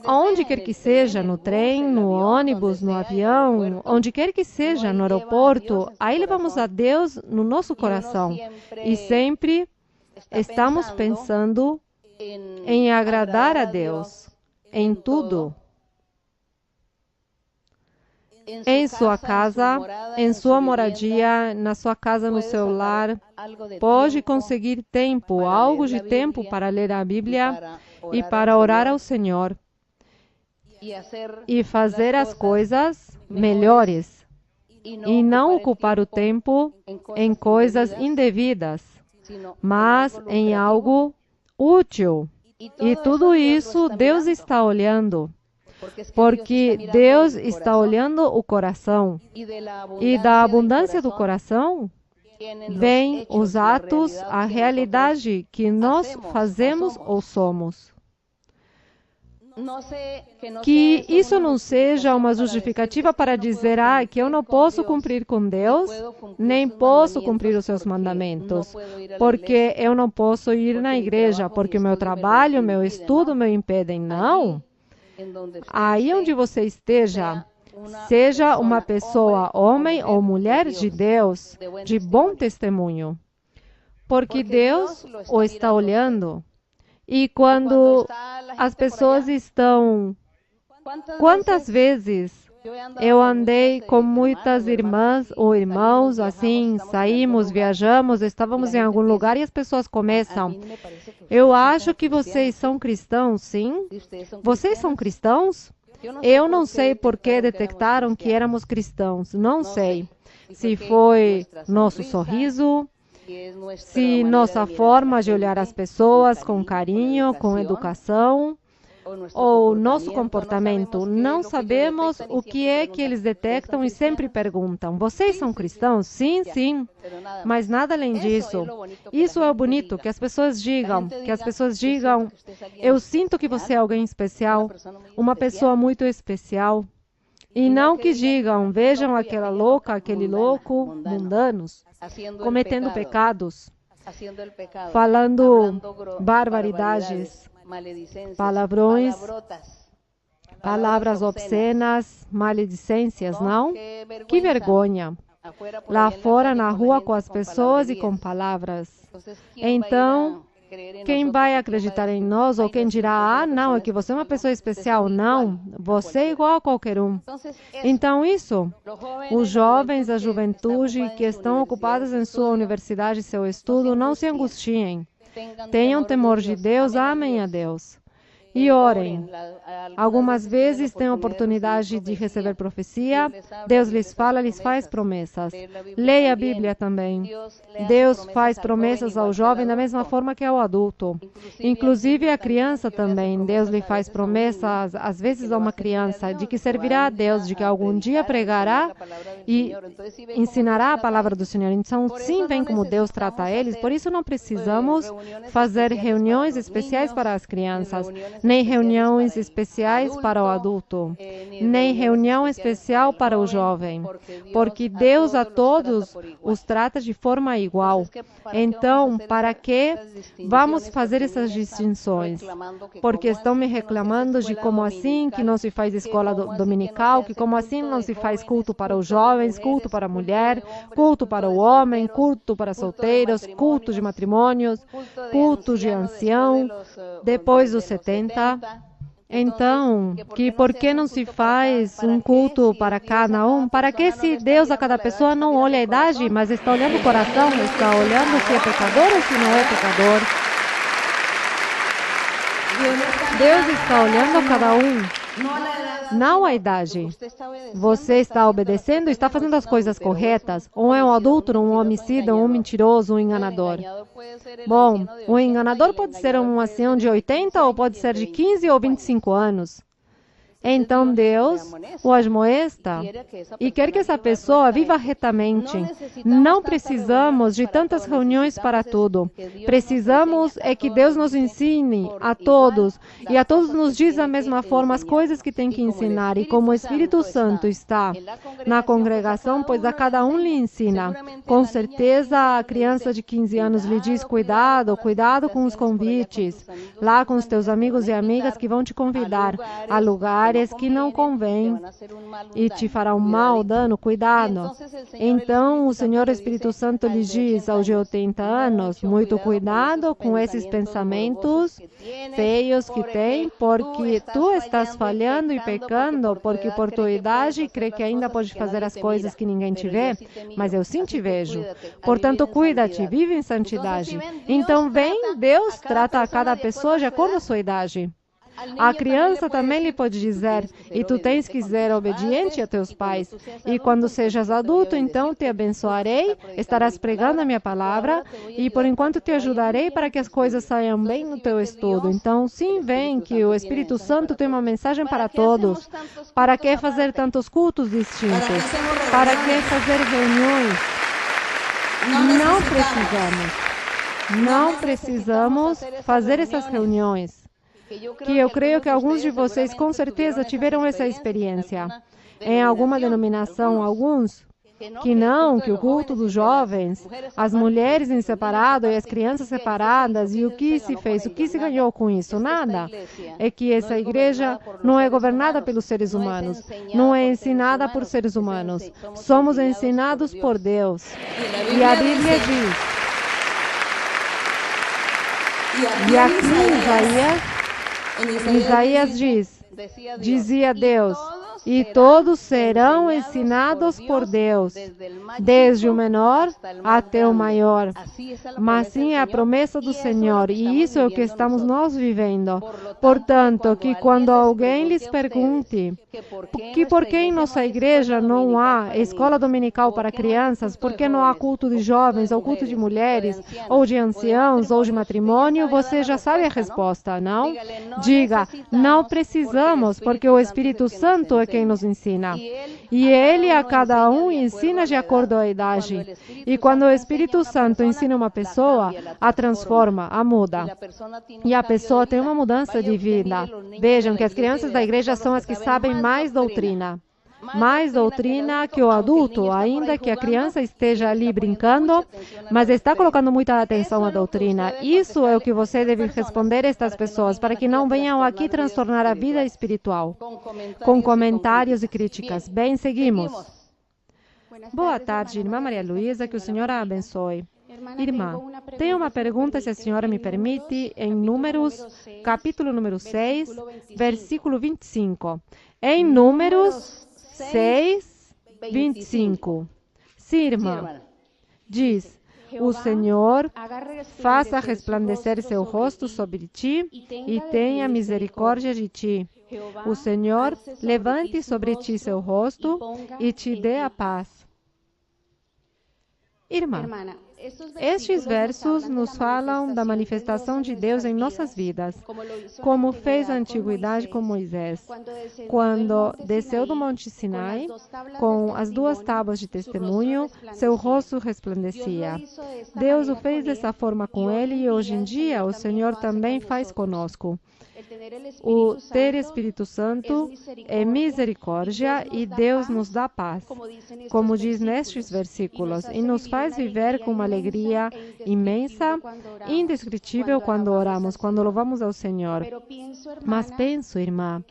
S1: Onde quer que seja, no trem, no ônibus, no avião, onde quer que seja, no aeroporto, aí levamos a Deus no nosso coração. E sempre estamos pensando em agradar a Deus, em tudo. Em sua casa, em sua moradia, na sua casa, no seu lar, pode conseguir tempo, algo de tempo para ler a Bíblia e para orar ao Senhor e fazer as coisas melhores e não ocupar o tempo em coisas indevidas, mas em algo útil. E tudo isso Deus está olhando. Porque Deus está olhando o coração, e da abundância do coração vêm os atos, a realidade que nós fazemos ou somos. Que isso não seja uma justificativa para dizer que eu não posso cumprir com Deus, nem posso cumprir os seus mandamentos, porque eu não posso ir na igreja, porque meu trabalho, meu estudo me impedem. Não. Aí onde você esteja, seja uma pessoa, homem ou mulher de Deus, de bom testemunho, porque Deus o está olhando. E quando as pessoas estão... Quantas vezes eu andei com muitas irmãs ou irmãos, assim, saímos, viajamos, estávamos em algum lugar e as pessoas começam: eu acho que vocês são cristãos, sim? Vocês são cristãos? Eu não sei por que detectaram que éramos cristãos, não sei. Se foi nosso sorriso, se nossa forma de olhar as pessoas com carinho, com educação, ou nosso comportamento. Não sabemos o que é que eles detectam e sempre perguntam: vocês são cristãos? Sim, sim. Mas nada além disso. Isso é o bonito, que as pessoas digam, eu sinto que você é alguém especial, uma pessoa muito especial. E não que digam: vejam aquela louca, aquele louco, mundanos, cometendo pecados, falando barbaridades, palavrões, palavras obscenas, maledicências, não? Que vergonha! Lá fora, na rua, com as pessoas e com palavras. Então, quem vai acreditar em nós? Ou quem dirá: não, é que você é uma pessoa especial? Não, você é igual a qualquer um. Então, isso, os jovens, a juventude que estão ocupados em sua universidade e seu estudo, não se angustiem. Tenham temor de Deus, amem a Deus. E orem. Algumas vezes têm a oportunidade de receber profecia. Deus lhes fala, lhes faz promessas. Leia a Bíblia também. Deus faz promessas ao jovem da mesma forma que ao adulto. Inclusive a criança também. Deus lhe faz promessas, às vezes a uma criança, de que servirá a Deus, de que algum dia pregará e ensinará a palavra do Senhor. Então, sim, vem como Deus trata eles. Por isso não precisamos fazer reuniões especiais para as crianças, nem reuniões especiais para o adulto, nem reunião especial para o jovem, porque Deus a todos os trata de forma igual. Então, para que vamos fazer essas distinções? Porque estão me reclamando de como assim que não se faz escola dominical, que como assim não se faz culto para os jovens, culto para a mulher, culto para o homem, culto para solteiros, culto de matrimônios, culto de ancião, depois dos 70. Então, que por que não se faz um culto para cada um? Para que se Deus a cada pessoa não olha a idade, mas está olhando o coração, está olhando se é pecador ou se não é pecador? Deus está olhando a cada um, não a idade. Você está obedecendo, está fazendo as coisas corretas? Ou é um adúltero, um homicida, um mentiroso, um enganador? Bom, o enganador pode ser um ancião de 80 ou pode ser de 15 ou 25 anos. Então Deus o admoesta e quer que essa pessoa viva retamente. Não precisamos de tantas reuniões para tudo. Precisamos é que Deus nos ensine a todos e a todos nos diz da mesma forma as coisas que tem que ensinar. E como o Espírito Santo está na congregação, pois a cada um lhe ensina. Com certeza a criança de 15 anos lhe diz: cuidado, cuidado com os convites. Lá com os teus amigos e amigas que vão te convidar a lugares que não convém e te farão mal, dano, cuidado. Então o Senhor Espírito Santo lhe diz aos de 80 anos: muito cuidado com esses pensamentos feios que tem, porque tu estás falhando e pecando, porque por tua idade crê que ainda pode fazer as coisas que ninguém te vê, mas eu sim te vejo. Portanto, cuida-te, vive em santidade. Então vem, Deus trata a cada pessoa de acordo com a sua idade. A criança também lhe pode dizer: e tu tens que ser obediente a teus pais. E quando sejas adulto, então te abençoarei, estarás pregando a minha palavra, e por enquanto te ajudarei para que as coisas saiam bem no teu estudo. Então, sim, vem que o Espírito Santo tem uma mensagem para todos. Para que fazer tantos cultos distintos? Para que fazer reuniões? Não precisamos fazer essas reuniões. Que eu creio que alguns de vocês com certeza tiveram essa experiência. Em alguma denominação, alguns que o culto dos jovens, as mulheres em separado e as crianças separadas, e o que se fez, o que se ganhou com isso? Nada. É que essa igreja não é governada pelos seres humanos, não é ensinada por seres humanos. Somos ensinados por Deus. E a Bíblia diz, e aqui Isaías dizia Deus: e todos serão ensinados por Deus, desde o menor até o maior. Mas sim é a promessa do Senhor, e isso é o que estamos nós vivendo. Portanto, que quando alguém lhes pergunte que por que em nossa igreja não há escola dominical para crianças, por que não há culto de jovens, ou culto de mulheres, ou de anciãos, ou de matrimônio, você já sabe a resposta, não? Diga: não precisamos, porque o Espírito Santo é quem nos ensina. E Ele a cada um ensina de acordo à idade. E quando o Espírito Santo ensina uma pessoa, a transforma, a muda. E a pessoa tem uma mudança de vida. Vejam que as crianças da igreja são as que sabem mais doutrina. Mais doutrina que o adulto, ainda que a criança esteja ali brincando, mas está colocando muita atenção à doutrina. Isso é o que você deve responder a estas pessoas, para que não venham aqui transtornar a vida espiritual, com comentários e críticas. Bem, seguimos. Boa tarde, irmã Maria Luísa, que o Senhor a abençoe. Irmã, tenho uma pergunta, se a senhora me permite, em Números, capítulo número 6, versículo 25. Em Números 6, 25. Sim, irmã. Diz: o Senhor faça resplandecer seu rosto sobre ti e tenha misericórdia de ti. O Senhor levante sobre ti seu rosto e te dê a paz. Irmã, estes versos nos falam da manifestação de Deus em nossas vidas, como fez a antiguidade com Moisés, quando desceu do Monte Sinai, com as 2 tábuas de testemunho, seu rosto resplandecia. Deus o fez dessa forma com ele e hoje em dia o Senhor também faz conosco. O ter Espírito Santo é misericórdia e Deus nos dá paz, como diz nestes versículos, e nos faz viver com uma alegria imensa, indescritível quando oramos, quando louvamos ao Senhor. Mas penso, irmã,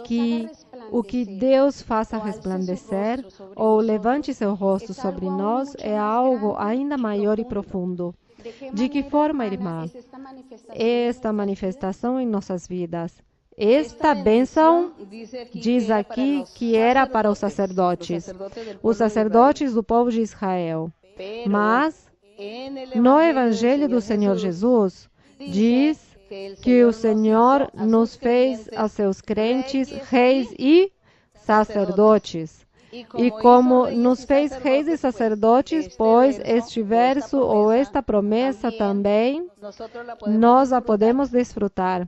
S1: que o que Deus faça resplandecer ou levante seu rosto sobre nós é algo ainda maior e profundo. De que forma, irmã? Esta manifestação em nossas vidas. Esta bênção diz aqui que era para os sacerdotes do povo de Israel. Mas, no Evangelho do Senhor Jesus, diz que o Senhor nos fez a seus crentes reis e sacerdotes. E como nos fez reis e sacerdotes, pois este verso ou esta promessa também, nós a podemos desfrutar.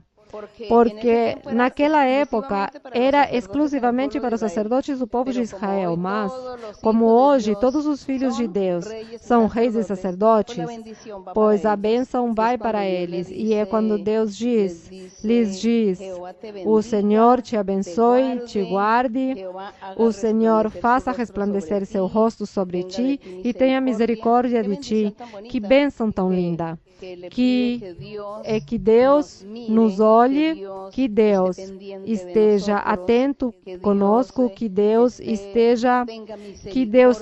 S1: porque naquela época era exclusivamente para os sacerdotes do povo de Israel, mas como hoje todos os filhos de Deus são reis e sacerdotes, pois a bênção vai para eles, e é quando Deus lhes diz, o Senhor te abençoe, te guarde, o Senhor faça resplandecer seu rosto sobre ti e tenha misericórdia de ti. Que bênção tão linda! Que Deus nos olhe, que Deus esteja atento conosco, que Deus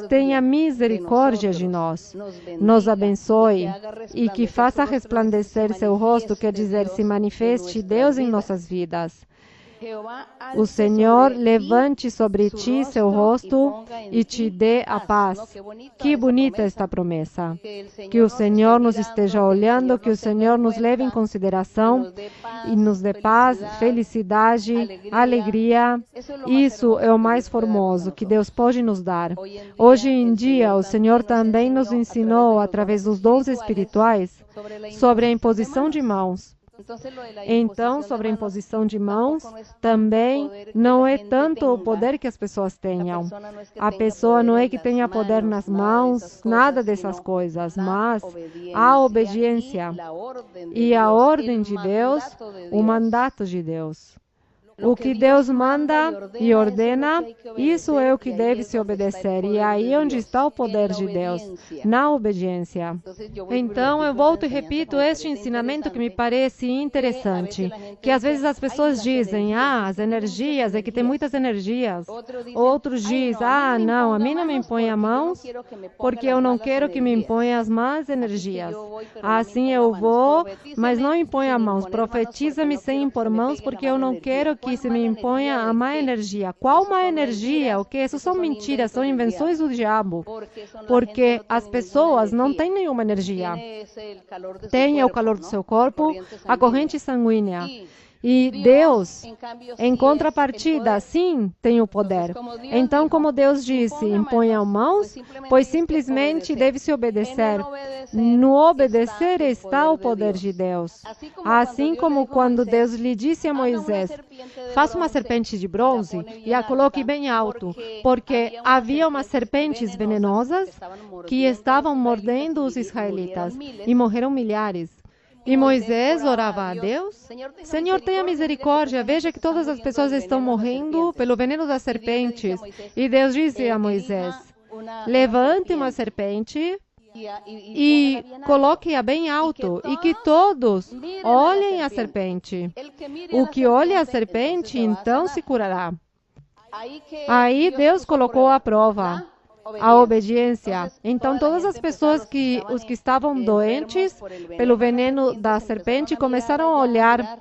S1: tenha misericórdia de nós, nos abençoe e que faça resplandecer seu rosto, quer dizer, se manifeste Deus em nossas vidas. O Senhor levante sobre ti seu rosto e te dê a paz. Que bonita esta promessa. Que o Senhor nos esteja olhando, que o Senhor nos leve em consideração e nos dê paz, felicidade, alegria. Isso é o mais formoso que Deus pode nos dar. Hoje em dia, o Senhor também nos ensinou, através dos dons espirituais, sobre a imposição de mãos. Então, sobre a imposição de mãos, também não é tanto o poder que as pessoas tenham. A pessoa não é que tenha poder nas mãos, nada dessas coisas, mas a obediência e a ordem de Deus, o mandato de Deus. O que Deus manda e ordena, isso é o que deve se obedecer. E é aí onde está o poder de Deus, na obediência. Então, eu volto e repito este ensinamento que me parece interessante, que às vezes as pessoas dizem, as energias, é que tem muitas energias. Outros dizem, não, a mim não me impõe as mãos, porque eu não quero que me imponha as más energias. Assim eu vou, mas não impõe as mãos. Profetiza-me sem impor mãos, porque eu não quero que se me imponha a má energia. Qual má energia? O que? Isso são mentiras, são invenções do diabo. Porque as pessoas não têm nenhuma energia. Têm o calor do seu corpo, a corrente sanguínea. E Deus, em contrapartida, sim, tem o poder. Então, como Deus disse, imponham mãos, pois simplesmente deve-se obedecer. No obedecer está o poder de Deus. Assim como quando Deus lhe disse a Moisés, faça uma serpente de bronze e a coloque bem alto, porque havia umas serpentes venenosas que estavam mordendo os israelitas e morreram milhares. E Moisés orava a Deus, Senhor, tenha misericórdia, veja que todas as pessoas estão morrendo pelo veneno das serpentes. E Deus disse a Moisés, levante uma serpente e coloque-a bem alto, e que todos olhem a serpente. O que olha a serpente, então se curará. Aí Deus colocou a prova. A obediência. Então, todas as pessoas os que estavam doentes pelo veneno da serpente começaram a olhar.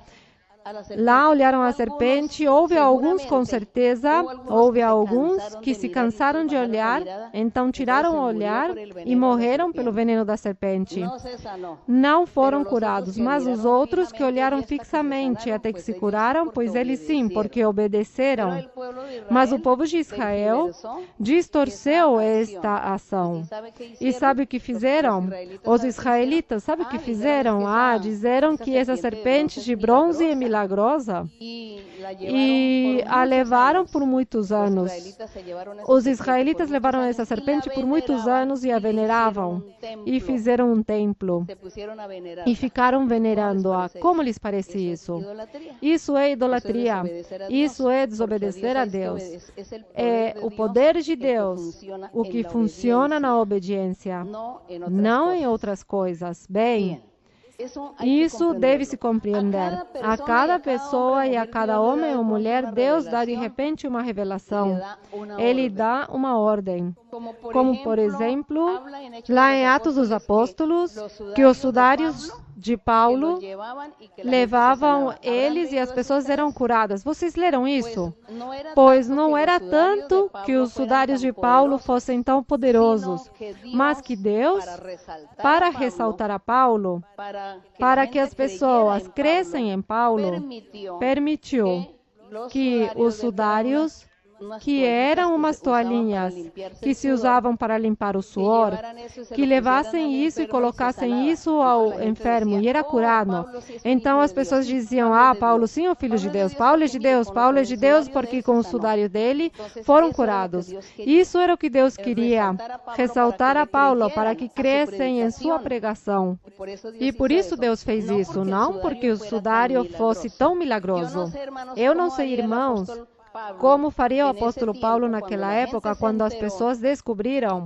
S1: Lá olharam a serpente, houve alguns com certeza, houve alguns que se cansaram de olhar, então tiraram o olhar e morreram pelo veneno da serpente. Não foram curados, mas os outros que olharam fixamente até que se curaram, pois eles sim, porque obedeceram. Mas o povo de Israel distorceu esta ação. E sabe o que fizeram? Os israelitas, sabe o que fizeram? Disseram que essa serpente de bronze é milagrosa. E a levaram por muitos anos. Os israelitas levaram essa serpente por muitos anos e a veneravam. E fizeram um templo. E ficaram venerando-a. Como lhes parece isso? Isso é idolatria. Isso é desobedecer a Deus. É o poder de Deus, o que funciona na obediência, não em outras coisas. Bem, isso deve se compreender. A cada pessoa e a cada homem ou mulher, Deus dá de repente uma revelação. Ele dá uma ordem. Como, por exemplo, lá em Atos dos Apóstolos, que os sudários de Paulo levavam eles e as pessoas eram curadas. Vocês leram isso? Pois não era tanto que os sudários de Paulo fossem tão poderosos, mas que Deus, para ressaltar a Paulo, para que as pessoas crescem em Paulo, permitiu que os sudários que eram umas toalhinhas que se usavam para limpar o suor, que levassem isso e colocassem isso ao enfermo e era curado. Então as pessoas diziam, Paulo sim é o Filho de Deus, Paulo é de Deus, Paulo é de Deus, porque com o sudário dele foram curados. Isso era o que Deus queria ressaltar a Paulo para que crescem em sua pregação. E por isso Deus fez isso, não porque o sudário fosse tão milagroso. Eu não sei, irmãos, como faria o apóstolo Paulo naquela época, quando as pessoas descobriram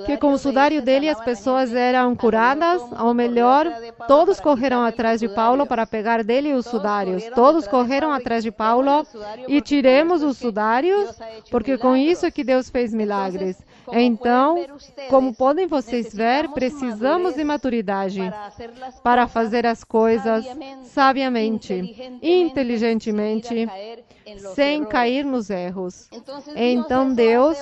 S1: que com o sudário dele as pessoas eram curadas, ou melhor, todos correram atrás de Paulo para pegar dele os sudários. Todos correram atrás de Paulo e tiremos os sudários, porque com isso é que Deus fez milagres. Então, como podem vocês ver, precisamos de maturidade para fazer as coisas sabiamente, inteligentemente, sem cair nos erros. Então Deus,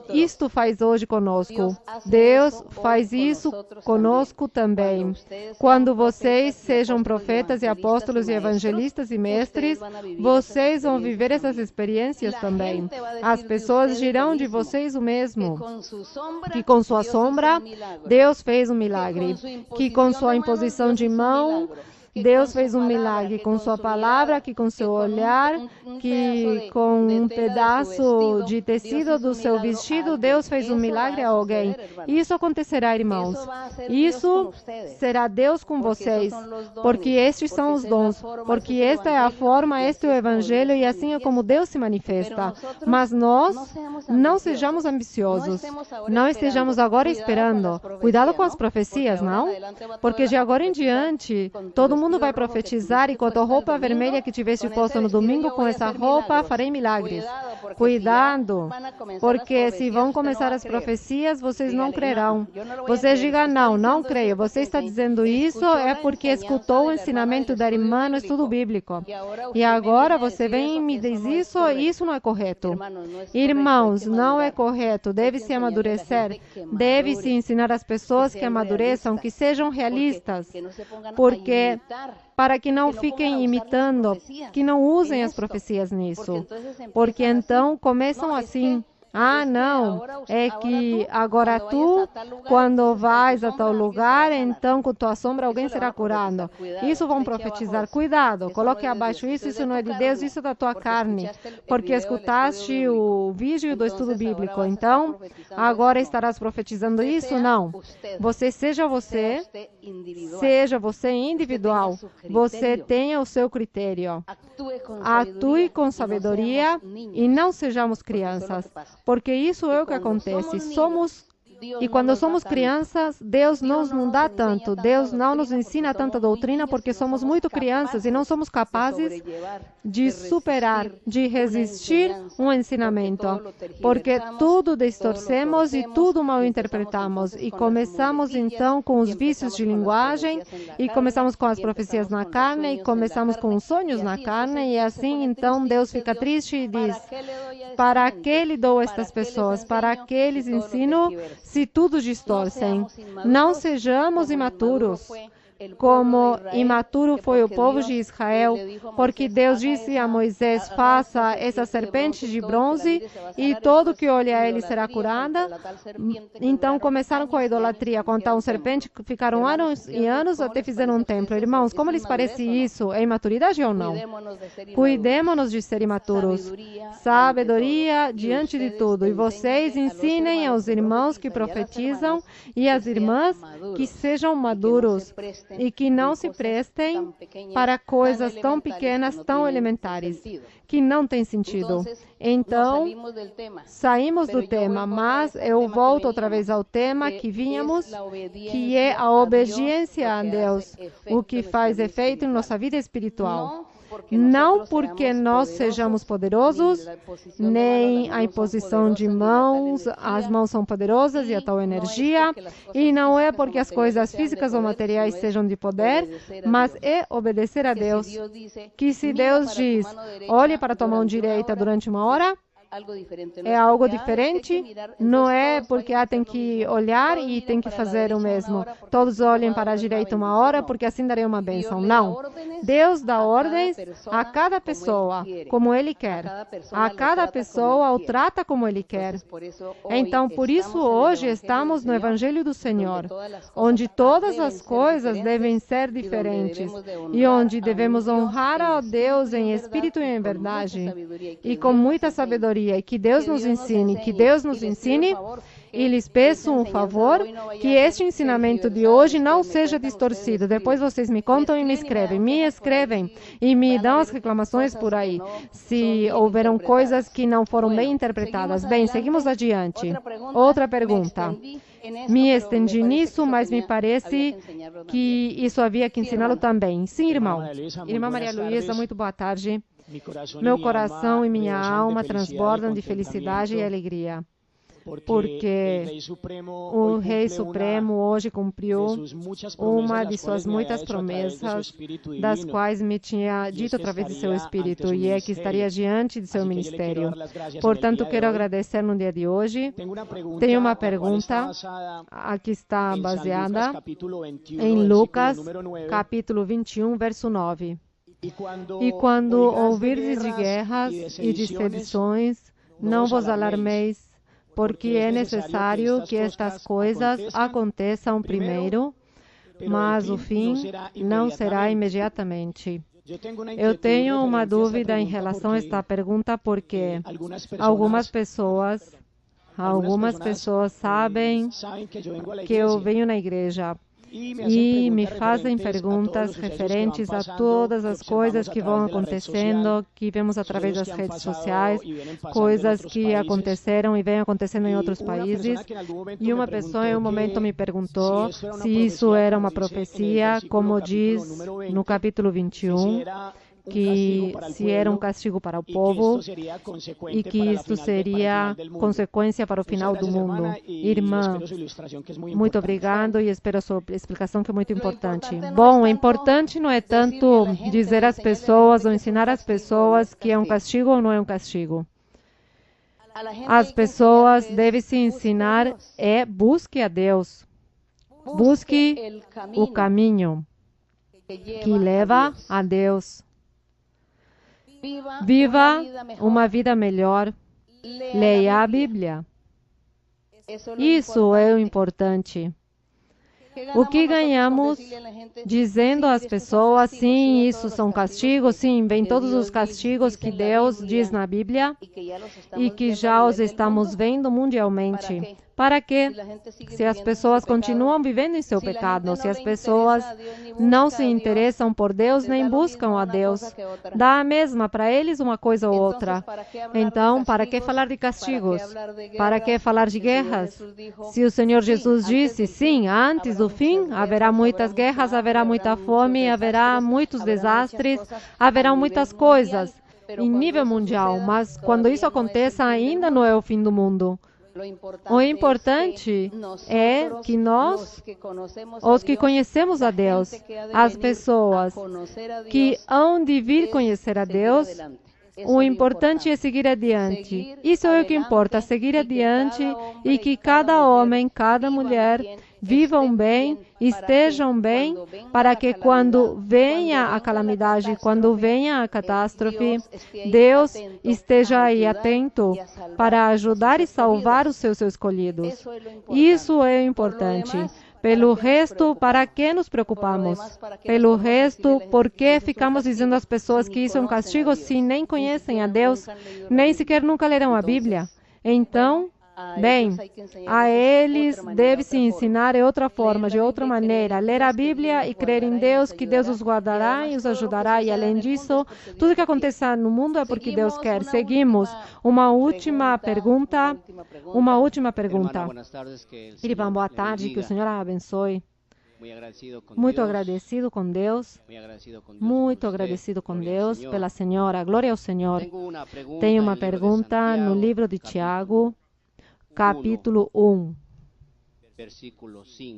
S1: isto faz hoje conosco. Deus faz isso conosco também. Quando vocês sejam profetas e apóstolos e evangelistas e mestres, vocês vão viver essas experiências também. As pessoas dirão de vocês o mesmo, que com sua sombra Deus fez um milagre, que com sua imposição de mão Deus fez um milagre com sua palavra, que com seu olhar, que com um pedaço de tecido do seu vestido, Deus fez um milagre a alguém. Isso acontecerá, irmãos. Isso será Deus com vocês, porque estes são os dons, porque esta é a forma, este é o Evangelho e assim é como Deus se manifesta. Mas nós não sejamos ambiciosos, não estejamos agora esperando. Cuidado com as profecias, não? Porque de agora em diante, todo mundo vai profetizar e com a roupa vermelha que tiveste posta no domingo, com essa roupa farei milagres. Cuidado, porque se vão começar as profecias, vocês não crerão. Vocês digam, não creio. Você está dizendo isso é porque escutou o ensinamento da irmã no estudo bíblico. E agora você vem e me diz isso não é correto. Irmãos, não é correto. Deve-se amadurecer. Deve-se ensinar as pessoas que amadureçam, que sejam realistas. Porque para que não fiquem imitando, que não usem as profecias nisso. Porque então começam assim. Não, é que agora tu, quando vais a tal lugar, então com tua sombra alguém será curado. Isso vão profetizar. Cuidado, coloque abaixo isso não é de Deus, isso é da tua carne. Porque escutaste o vídeo do estudo bíblico. Então, agora estarás profetizando isso? Não. Seja você individual. Você tenha o seu critério. Atue com sabedoria e não sejamos crianças. Porque isso é o que acontece. E quando somos crianças, Deus não nos dá tanto. Deus não nos ensina tanta doutrina porque somos muito crianças e não somos capazes de superar, de resistir um ensinamento. Porque tudo distorcemos e tudo mal interpretamos. E começamos então com os vícios de linguagem, e começamos com as profecias na carne, e começamos com os sonhos na carne, e assim então Deus fica triste e diz: para que lhe dou estas pessoas? Para que lhes ensino? Se tudo distorcem, não sejamos imaturos, como imaturo foi o povo de Israel, porque Deus disse a Moisés: faça essa serpente de bronze e todo que olhe a ele será curada. Então começaram com a idolatria, com tal serpente, ficaram anos e anos até fizeram um templo. Irmãos, como lhes parece isso? É imaturidade ou não? Cuidemos de ser imaturos. Sabedoria diante de tudo. E vocês ensinem aos irmãos que profetizam e às irmãs que sejam maduros e que não se prestem para coisas tão pequenas, tão elementares, que não têm sentido. Então, saímos do tema, mas eu volto outra vez ao tema que vínhamos, que é a obediência a Deus, o que faz efeito em nossa vida espiritual. Não porque nós sejamos poderosos, nem a imposição de mãos, as mãos são poderosas e a tal energia, e não é porque as coisas físicas ou materiais sejam de poder, mas é obedecer a Deus. Que se Deus diz: olhe para tua mão direita durante uma hora, é algo diferente, não é porque tem que olhar e tem que fazer o mesmo. Todos olhem para a direita uma hora, porque assim darei uma bênção. Não. Deus dá ordens a cada pessoa, como Ele quer. A cada pessoa o trata como Ele quer. Então, por isso, hoje estamos no Evangelho do Senhor, onde todas as coisas devem ser diferentes e onde devemos honrar a Deus em espírito e em verdade e com muita sabedoria. E que Deus nos ensine, e lhes peço um favor, que este ensinamento de hoje não seja distorcido. Depois vocês me contam e me escrevem e me dão as reclamações por aí, se houveram coisas que não foram bem interpretadas. Bem, seguimos adiante. Outra pergunta. Me estendi nisso, mas me parece que isso havia que ensiná-lo também. Sim, irmão. Irmã Maria Luísa, muito boa tarde. Meu coração e minha alma transbordam de felicidade e alegria, porque o Rei Supremo hoje cumpriu uma de suas muitas promessas, das quais me tinha dito através de seu Espírito, e é que estaria diante de seu ministério. Portanto, quero agradecer no dia de hoje. Tenho uma pergunta, que está baseada em Lucas, capítulo 21, verso 9. E quando ouvirdes de guerras e de sedições, não vos alarmeis, porque é necessário que estas coisas aconteçam primeiro, mas o fim não será imediatamente. Eu tenho uma dúvida em relação a esta pergunta, porque algumas pessoas sabem que eu venho na igreja e me fazem perguntas referentes a todas as coisas que vão acontecendo, que vemos através das redes sociais, coisas que aconteceram e vêm acontecendo em outros países. E uma pessoa em um momento me perguntou se isso era uma profecia, como diz no capítulo 21, que se era um castigo para o povo e que isto seria consequência para o final do mundo. Irmã, muito obrigado e espero a sua explicação, que é muito importante. Bom, o importante não é tanto dizer às pessoas ou ensinar às pessoas que é um castigo ou não é um castigo. As pessoas devem se ensinar busque a Deus. Busque o caminho que leva a Deus. Viva uma vida melhor. Leia a Bíblia. Isso é o importante. O que ganhamos dizendo às pessoas, sim, isso são castigos, sim, vem todos os castigos que Deus diz na Bíblia e que já os estamos vendo mundialmente. Para quê? Se as pessoas continuam vivendo em seu pecado, se as pessoas não se interessam por Deus nem buscam a Deus, dá a mesma para eles uma coisa ou outra. Então, para que falar de castigos? Para que falar de guerras? Se o Senhor Jesus disse, sim, antes do fim, haverá muitas guerras, haverá muita fome, haverá muitos desastres, haverão muitas coisas em nível mundial, mas quando isso aconteça, ainda não é o fim do mundo. O importante é que nós, os que conhecemos a Deus, as pessoas que hão de vir conhecer a Deus, o importante é seguir adiante. Isso é o que importa, seguir adiante e que cada homem, cada mulher vivam bem, estejam bem, para que quando venha a calamidade, quando venha a catástrofe, Deus esteja aí atento para ajudar e salvar os seus escolhidos. Isso é importante. Pelo resto, para que nos preocupamos? Pelo resto, por que ficamos dizendo às pessoas que isso é um castigo se nem conhecem a Deus, nem sequer nunca lerão a Bíblia? Então, bem, a eles deve-se ensinar de outra forma, de outra maneira, ler a Bíblia e crer em Deus, que Deus os guardará e os ajudará. E além disso, tudo que aconteça no mundo é porque Deus quer. Seguimos. Uma última pergunta. Irmã, boa tarde, que o Senhor a abençoe. Muito agradecido com Deus, pela Senhora. Glória ao Senhor. Tenho uma pergunta no livro de Tiago, capítulo 1,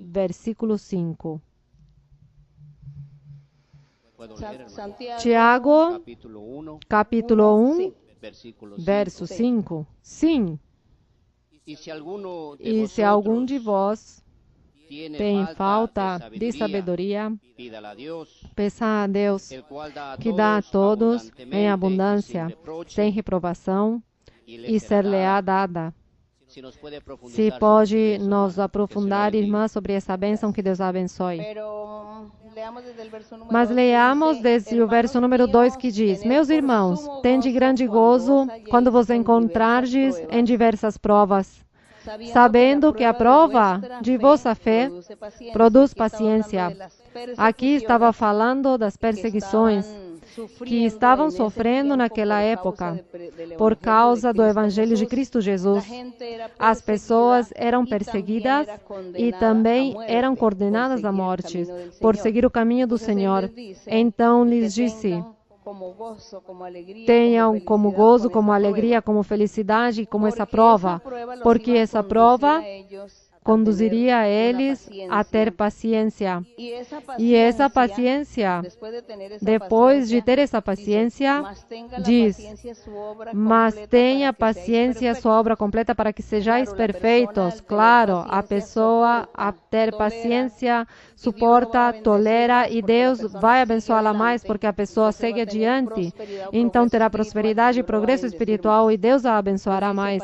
S1: versículo 5. Tiago, capítulo 1, verso 5. Sim. E se algum de vós tem falta de sabedoria, peça a Deus, que dá a todos em abundância, sem reprovação, e ser-lhe-á dada. Se pode nos aprofundar, irmã, sobre essa bênção, que Deus a abençoe. Mas leamos desde o verso número 2 que diz: Meus irmãos, tende grande gozo quando vos encontrardes em diversas provas, sabendo que a prova de vossa fé produz paciência. Aqui estava falando das perseguições que estavam sofrendo naquela época por causa do Evangelho de Cristo Jesus. As pessoas eram perseguidas e também eram condenadas à morte por seguir o caminho do Senhor. Então lhes disse: tenham como gozo, como alegria, como felicidade, como essa prova, porque essa prova conduziria eles a ter paciência. E essa paciência, depois de ter essa paciência, diz: mas tenha paciência sua obra completa para que sejais perfeitos. Claro, a pessoa a ter paciência suporta, tolera e Deus vai abençoá-la mais porque a pessoa segue adiante. Então terá prosperidade e progresso espiritual e Deus a abençoará mais.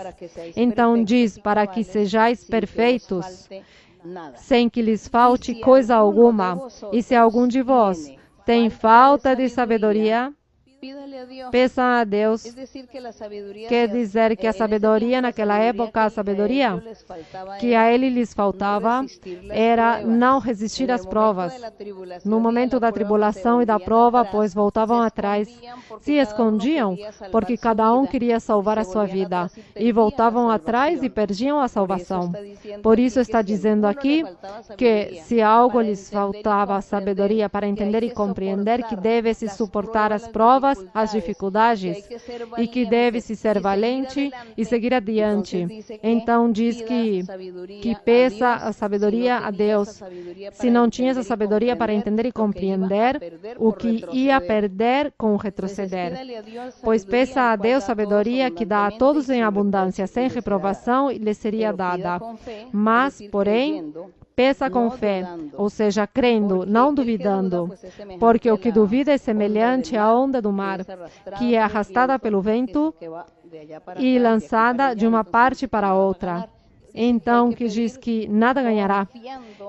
S1: Então diz: para que sejais perfeitos, sem que lhes falte coisa alguma. E se algum de vós tem falta de sabedoria, peçam a Deus. Quer dizer que a sabedoria naquela época, a sabedoria que a ele lhes faltava, era não resistir às provas. No momento da tribulação e da prova, pois voltavam atrás, se escondiam, porque cada um queria salvar a sua vida, e voltavam atrás e perdiam a salvação. Por isso está dizendo aqui que se algo lhes faltava sabedoria para entender e compreender que deve-se suportar as provas, as dificuldades, e que deve-se ser valente e seguir adiante. Então diz que peça a sabedoria a Deus. Se não tinha essa sabedoria para entender e compreender, o que ia perder com o retroceder. Pois peça a Deus sabedoria que dá a todos em abundância, sem reprovação, e lhe seria dada. Mas, porém, peça com fé, ou seja, crendo, não duvidando, porque o que duvida é semelhante à onda do mar, que é arrastada pelo vento e lançada de uma parte para outra. Então, que diz que nada ganhará.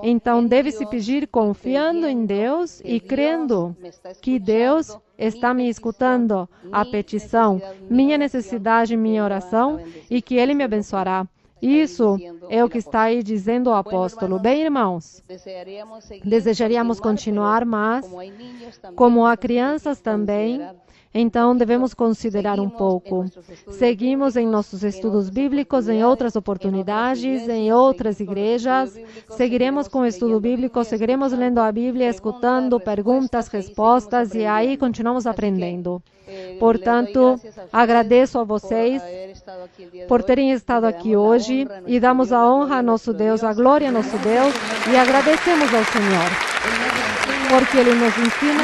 S1: Então, deve-se pedir confiando em Deus e crendo que Deus está me escutando a petição, minha necessidade, minha oração, e que Ele me abençoará. Isso é o que está aí dizendo o apóstolo. Bem, irmãos, desejaríamos continuar, mas, como há crianças também, então devemos considerar um pouco. Seguimos em nossos estudos bíblicos, em outras oportunidades, em outras igrejas. Seguiremos com o estudo bíblico, seguiremos lendo a Bíblia, escutando perguntas, respostas, e aí continuamos aprendendo. Portanto, agradeço a vocês por terem estado aqui hoje e damos a honra a nosso Deus, a glória a nosso Deus, e agradecemos ao Senhor, porque Ele nos ensina,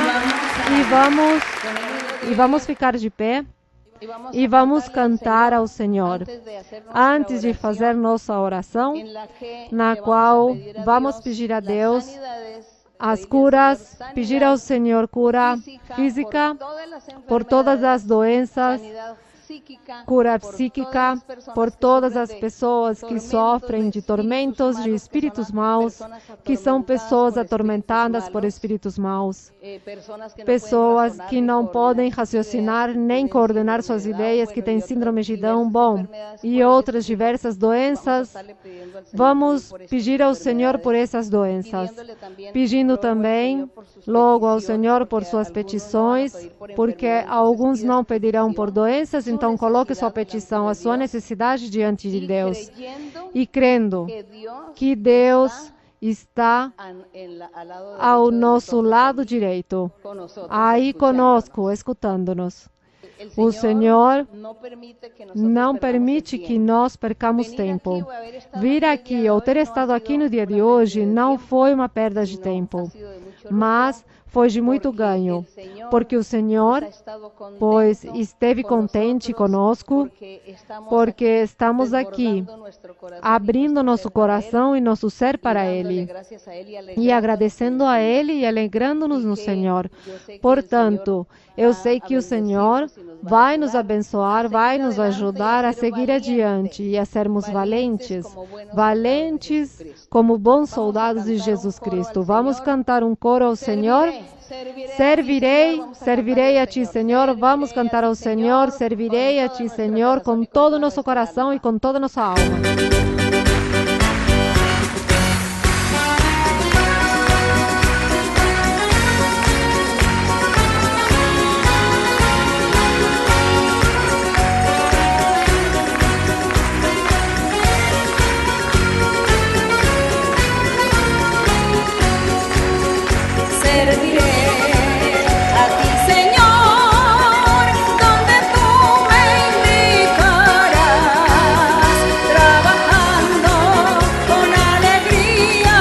S1: e vamos ficar de pé e vamos cantar ao Senhor antes de fazer nossa oração, na qual vamos pedir a Deus as curas, pedir ao Senhor cura física por todas as doenças, cura psíquica por todas as pessoas que sofrem de tormentos de espíritos maus, que são pessoas atormentadas por espíritos maus, pessoas que não podem raciocinar nem coordenar suas ideias, que têm síndrome de Down, e outras diversas doenças. Vamos pedir ao Senhor por essas doenças, pedindo também logo ao Senhor por suas petições, porque alguns não pedirão por doenças. Então coloque sua petição, a sua necessidade diante de Deus, e crendo que Deus está ao nosso lado direito, aí conosco, escutando-nos. O Senhor não permite que nós percamos tempo. Vir aqui ou ter estado aqui no dia de hoje não foi uma perda de tempo, mas foi de muito ganho, porque o Senhor, pois, esteve contente conosco, porque estamos aqui abrindo nosso coração e nosso ser para Ele, e agradecendo a Ele e alegrando-nos no Senhor. Portanto, eu sei que o Senhor vai nos abençoar, vai nos ajudar a seguir adiante e a sermos valentes, valentes como bons soldados de Jesus Cristo. Vamos cantar um coro ao Senhor? Servirei a Ti, Senhor. Vamos cantar ao Senhor, servirei a Ti, Senhor, com todo o nosso coração e com toda a nossa alma.
S3: Serviré a ti, Señor, donde tú me indicarás, trabajando con alegría,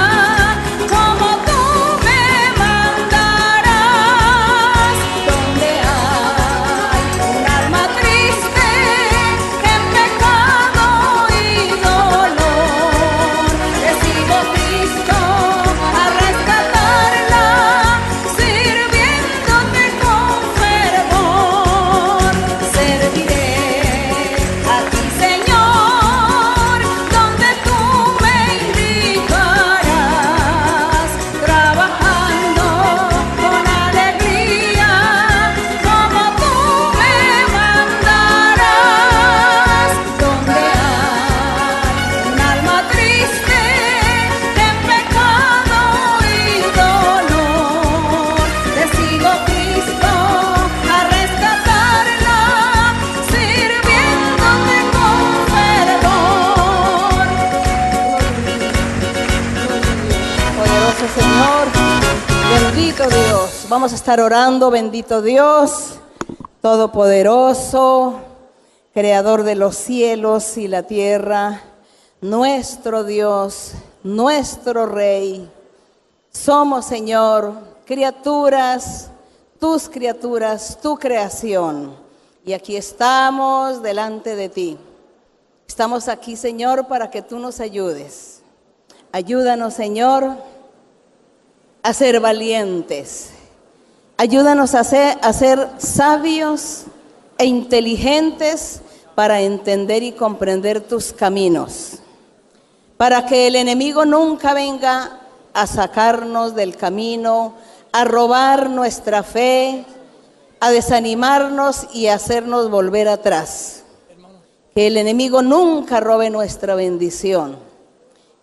S3: como tú me mandarás. Donde hay un alma triste, en pecado y dolor, recibo Cristo a rescatarla. Señor, bendito Dios, vamos a estar orando. Bendito Dios, todopoderoso, creador de los cielos y la tierra, nuestro Dios, nuestro Rey. Somos, Señor, criaturas, tu creación, y aquí estamos delante de ti. Estamos aquí, Señor, para que tú nos ayudes. Ayúdanos, Señor, a ser valientes. Ayúdanos a ser sabios e inteligentes para entender y comprender tus caminos, para que el enemigo nunca venga a sacarnos del camino, a robar nuestra fe, a desanimarnos y a hacernos volver atrás. Que el enemigo nunca robe nuestra bendición,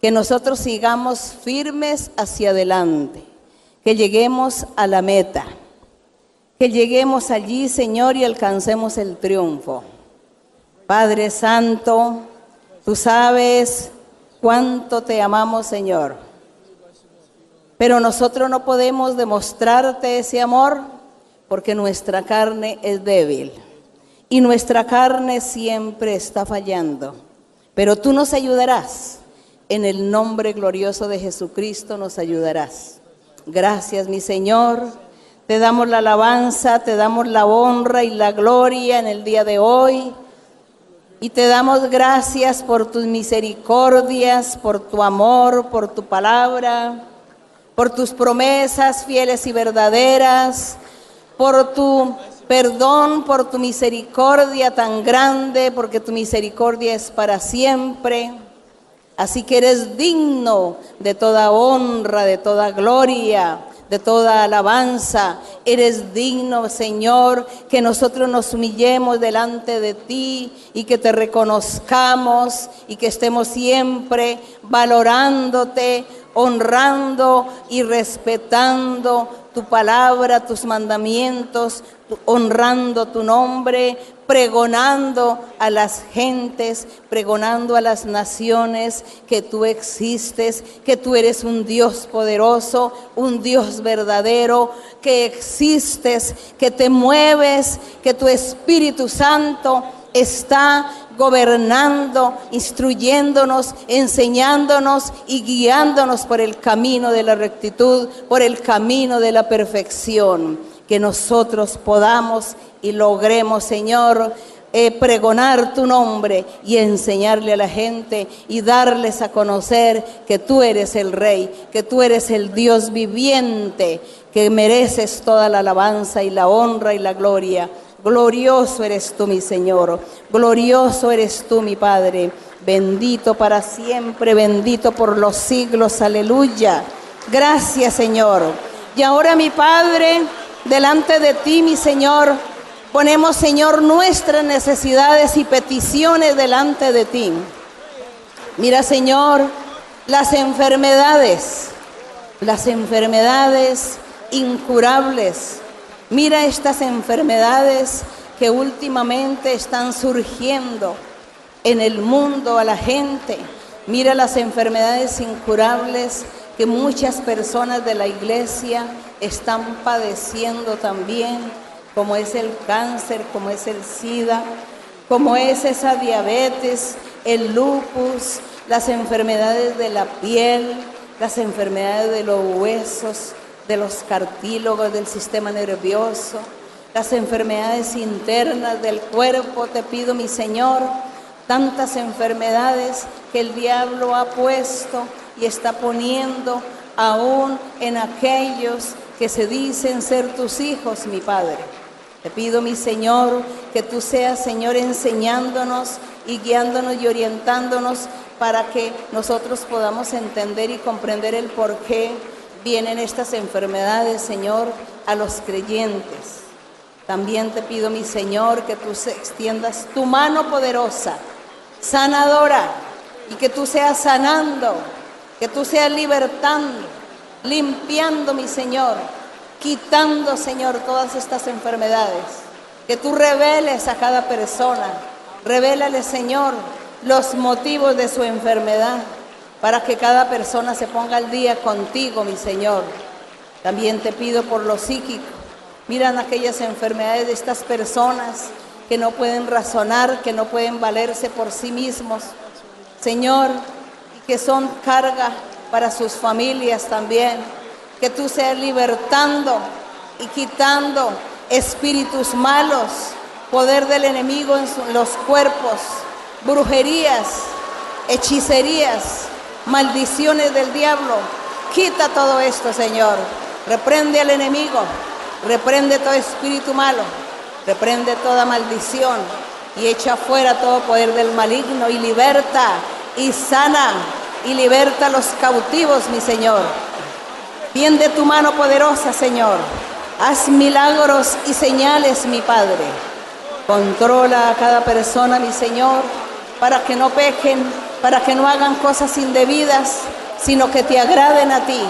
S3: que nosotros sigamos firmes hacia adelante, que lleguemos a la meta, que lleguemos allí, Señor, y alcancemos el triunfo. Padre Santo, tú sabes cuánto te amamos, Señor, pero nosotros no podemos demostrarte ese amor porque nuestra carne es débil y nuestra carne siempre está fallando, pero tú nos ayudarás. En el nombre glorioso de Jesucristo nos ayudarás. Gracias, mi Señor, te damos la alabanza, te damos la honra y la gloria en el día de hoy, y te damos gracias por tus misericordias, por tu amor, por tu palabra, por tus promesas fieles y verdaderas, por tu perdón, por tu misericordia tan grande, porque tu misericordia es para siempre. Así que eres digno de toda honra, de toda gloria, de toda alabanza. Eres digno, Señor, que nosotros nos humillemos delante de ti y que te reconozcamos y que estemos siempre valorándote, honrando y respetando tu palabra, tus mandamientos, honrando tu nombre, pregonando a las gentes, pregonando a las naciones que tú existes, que tú eres un Dios poderoso, un Dios verdadero, que existes, que te mueves, que tu Espíritu Santo está
S5: gobernando, instruyéndonos, enseñándonos y guiándonos por el camino de la rectitud, por el camino de la perfección. Que nosotros podamos y logremos, Señor, pregonar tu nombre y enseñarle a la gente y darles a conocer que tú eres el Rey, que tú eres el Dios viviente, que mereces toda la alabanza y la honra y la gloria. Glorioso eres tú, mi Señor, glorioso eres tú, mi Padre, bendito para siempre, bendito por los siglos, aleluya. Gracias, Señor. Y ahora, mi Padre, delante de ti, mi Señor, ponemos, Señor, nuestras necesidades y peticiones delante de ti. Mira, Señor, las enfermedades incurables. Mira estas enfermedades que últimamente están surgiendo en el mundo a la gente. Mira las enfermedades incurables que muchas personas de la iglesia están padeciendo también, como es el cáncer, como es el SIDA, como es esa diabetes, el lupus, las enfermedades de la piel, las enfermedades de los huesos, de los cartílagos, del sistema nervioso, las enfermedades internas del cuerpo. Te pido, mi Señor, tantas enfermedades que el diablo ha puesto y está poniendo aún en aquellos que se dicen ser tus hijos, mi Padre. Te pido, mi Señor, que tú seas, Señor, enseñándonos y guiándonos y orientándonos para que nosotros podamos entender y comprender el por qué vienen estas enfermedades, Señor, a los creyentes. También te pido, mi Señor, que tú extiendas tu mano poderosa, sanadora, y que tú seas sanando, que tú seas libertando, limpiando, mi Señor, quitando, Señor, todas estas enfermedades. Que tú reveles a cada persona, revélale, Señor, los motivos de su enfermedad, para que cada persona se ponga al día contigo, mi Señor. También te pido por lo psíquico. Miran aquellas enfermedades de estas personas que no pueden razonar, que no pueden valerse por sí mismos, Señor, y que son carga para sus familias también. Que tú seas libertando y quitando espíritus malos, poder del enemigo en los cuerpos, brujerías, hechicerías, maldiciones del diablo. Quita todo esto, Señor. Reprende al enemigo, reprende todo espíritu malo, reprende toda maldición y echa fuera todo poder del maligno y liberta y sana y liberta a los cautivos, mi Señor. Tiende tu mano poderosa, Señor. Haz milagros y señales, mi Padre. Controla a cada persona, mi Señor, para que no pequen, para que no hagan cosas indebidas, sino que te agraden a ti,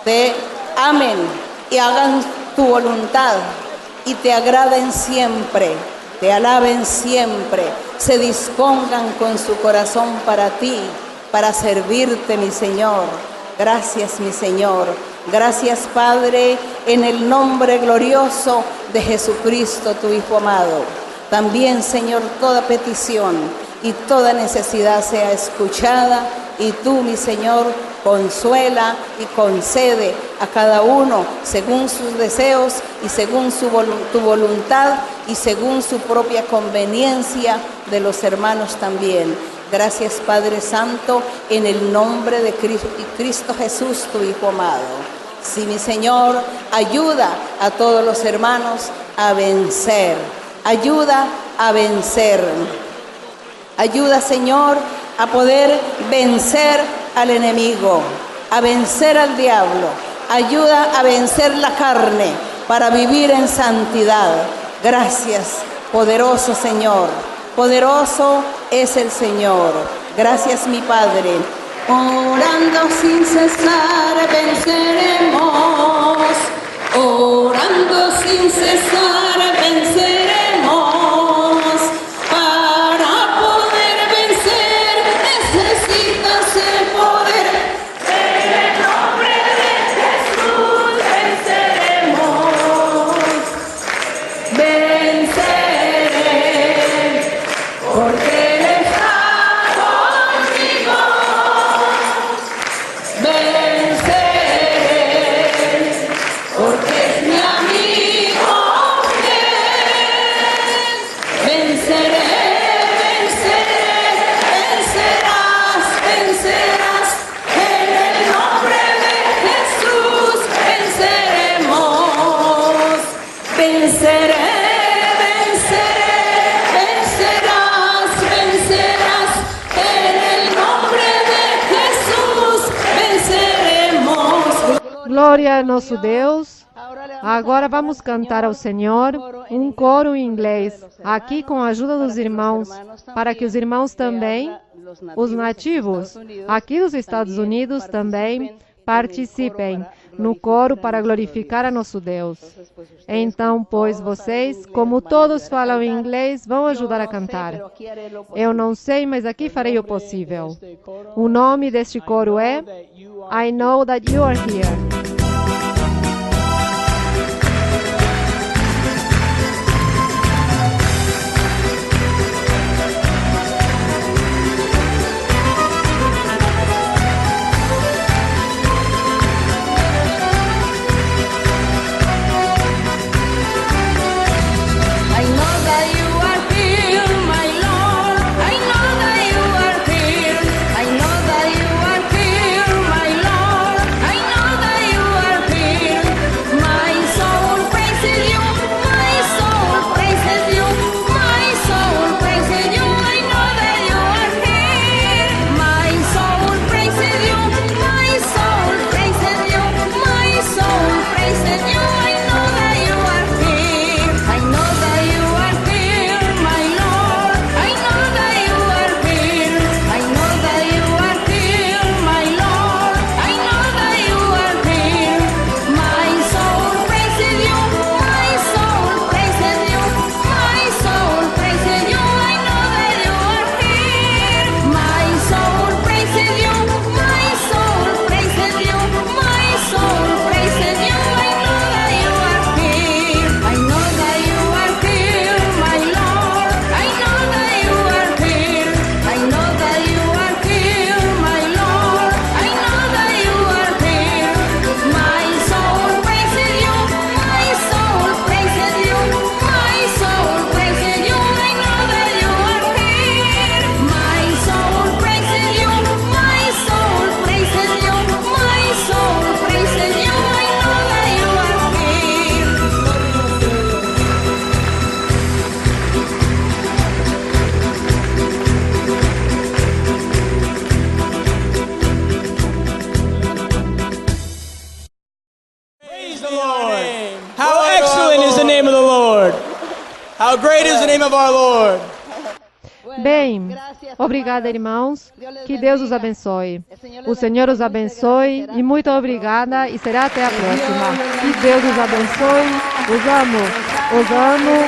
S5: te amen y hagan tu voluntad y te agraden siempre, te alaben siempre, se dispongan con su corazón para ti, para servirte, mi Señor. Gracias, mi Señor. Gracias, Padre, en el nombre glorioso de Jesucristo, tu Hijo amado. También, Señor, toda petición y toda necesidad sea escuchada y tú, mi Señor, consuela y concede a cada uno según sus deseos y según tu voluntad y según su propia conveniencia de los hermanos también. Gracias, Padre Santo, en el nombre de Cristo Jesús, tu Hijo amado. Sí, mi Señor, ayuda a todos los hermanos a vencer. Ayuda a vencer. Ayuda, Señor, a poder vencer al enemigo, a vencer al diablo. Ayuda a vencer la carne para vivir en santidad. Gracias, poderoso Señor. Poderoso es el Señor. Gracias, mi Padre.
S3: Orando sin cesar venceremos. Orando sin cesar venceremos. Para poder vencer necesitas el poder. En el nombre de Jesús venceremos. Venceré, porque
S5: venceré, venceré, vencerás, vencerás, en el nombre de Jesús venceremos.
S1: Glória a nosso Deus. Agora vamos cantar ao Senhor um coro em inglês, aqui com a ajuda dos irmãos, para que os irmãos também, os nativos, aqui dos Estados Unidos também, participem no coro para glorificar a nosso Deus. Então, pois, vocês, como todos falam em inglês, vão ajudar a cantar. Eu não sei, mas aqui farei o possível. O nome deste coro é I Know That You Are Here.
S5: I know that you are here, my Lord. I know that you are here. I know that you are here, my Lord. I know that you are here. My soul praises you. My soul praises you. My soul praises you. I know that you are here. My soul praises you. My soul praises you. My soul praises you. I know that you are here. I know that you are here, my Lord. I know that you are here. I know that you are here, my Lord. I know that you are here. My soul praises you. My soul praises you. My soul praises you. I know that you are here. My soul praises you. My soul praises you. My soul praises you. I know that you are here. I know that you are here, my Lord. I know that you are here. I know that you are here, my Lord. I know that you are here. My soul praises you. My soul praises you. My soul praises you. I know that you are here. My soul praises you. My soul praises you. My soul praises you. I know that you are here.
S6: Praise the Lord. How excellent is the name of the Lord. How great is the name of our Lord.
S1: Bem, obrigada, irmãos. Que Deus os abençoe. O Senhor os abençoe e muito obrigada e será até a próxima. Que Deus os abençoe. Os amo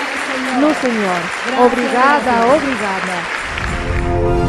S1: no Senhor. Obrigada, obrigada.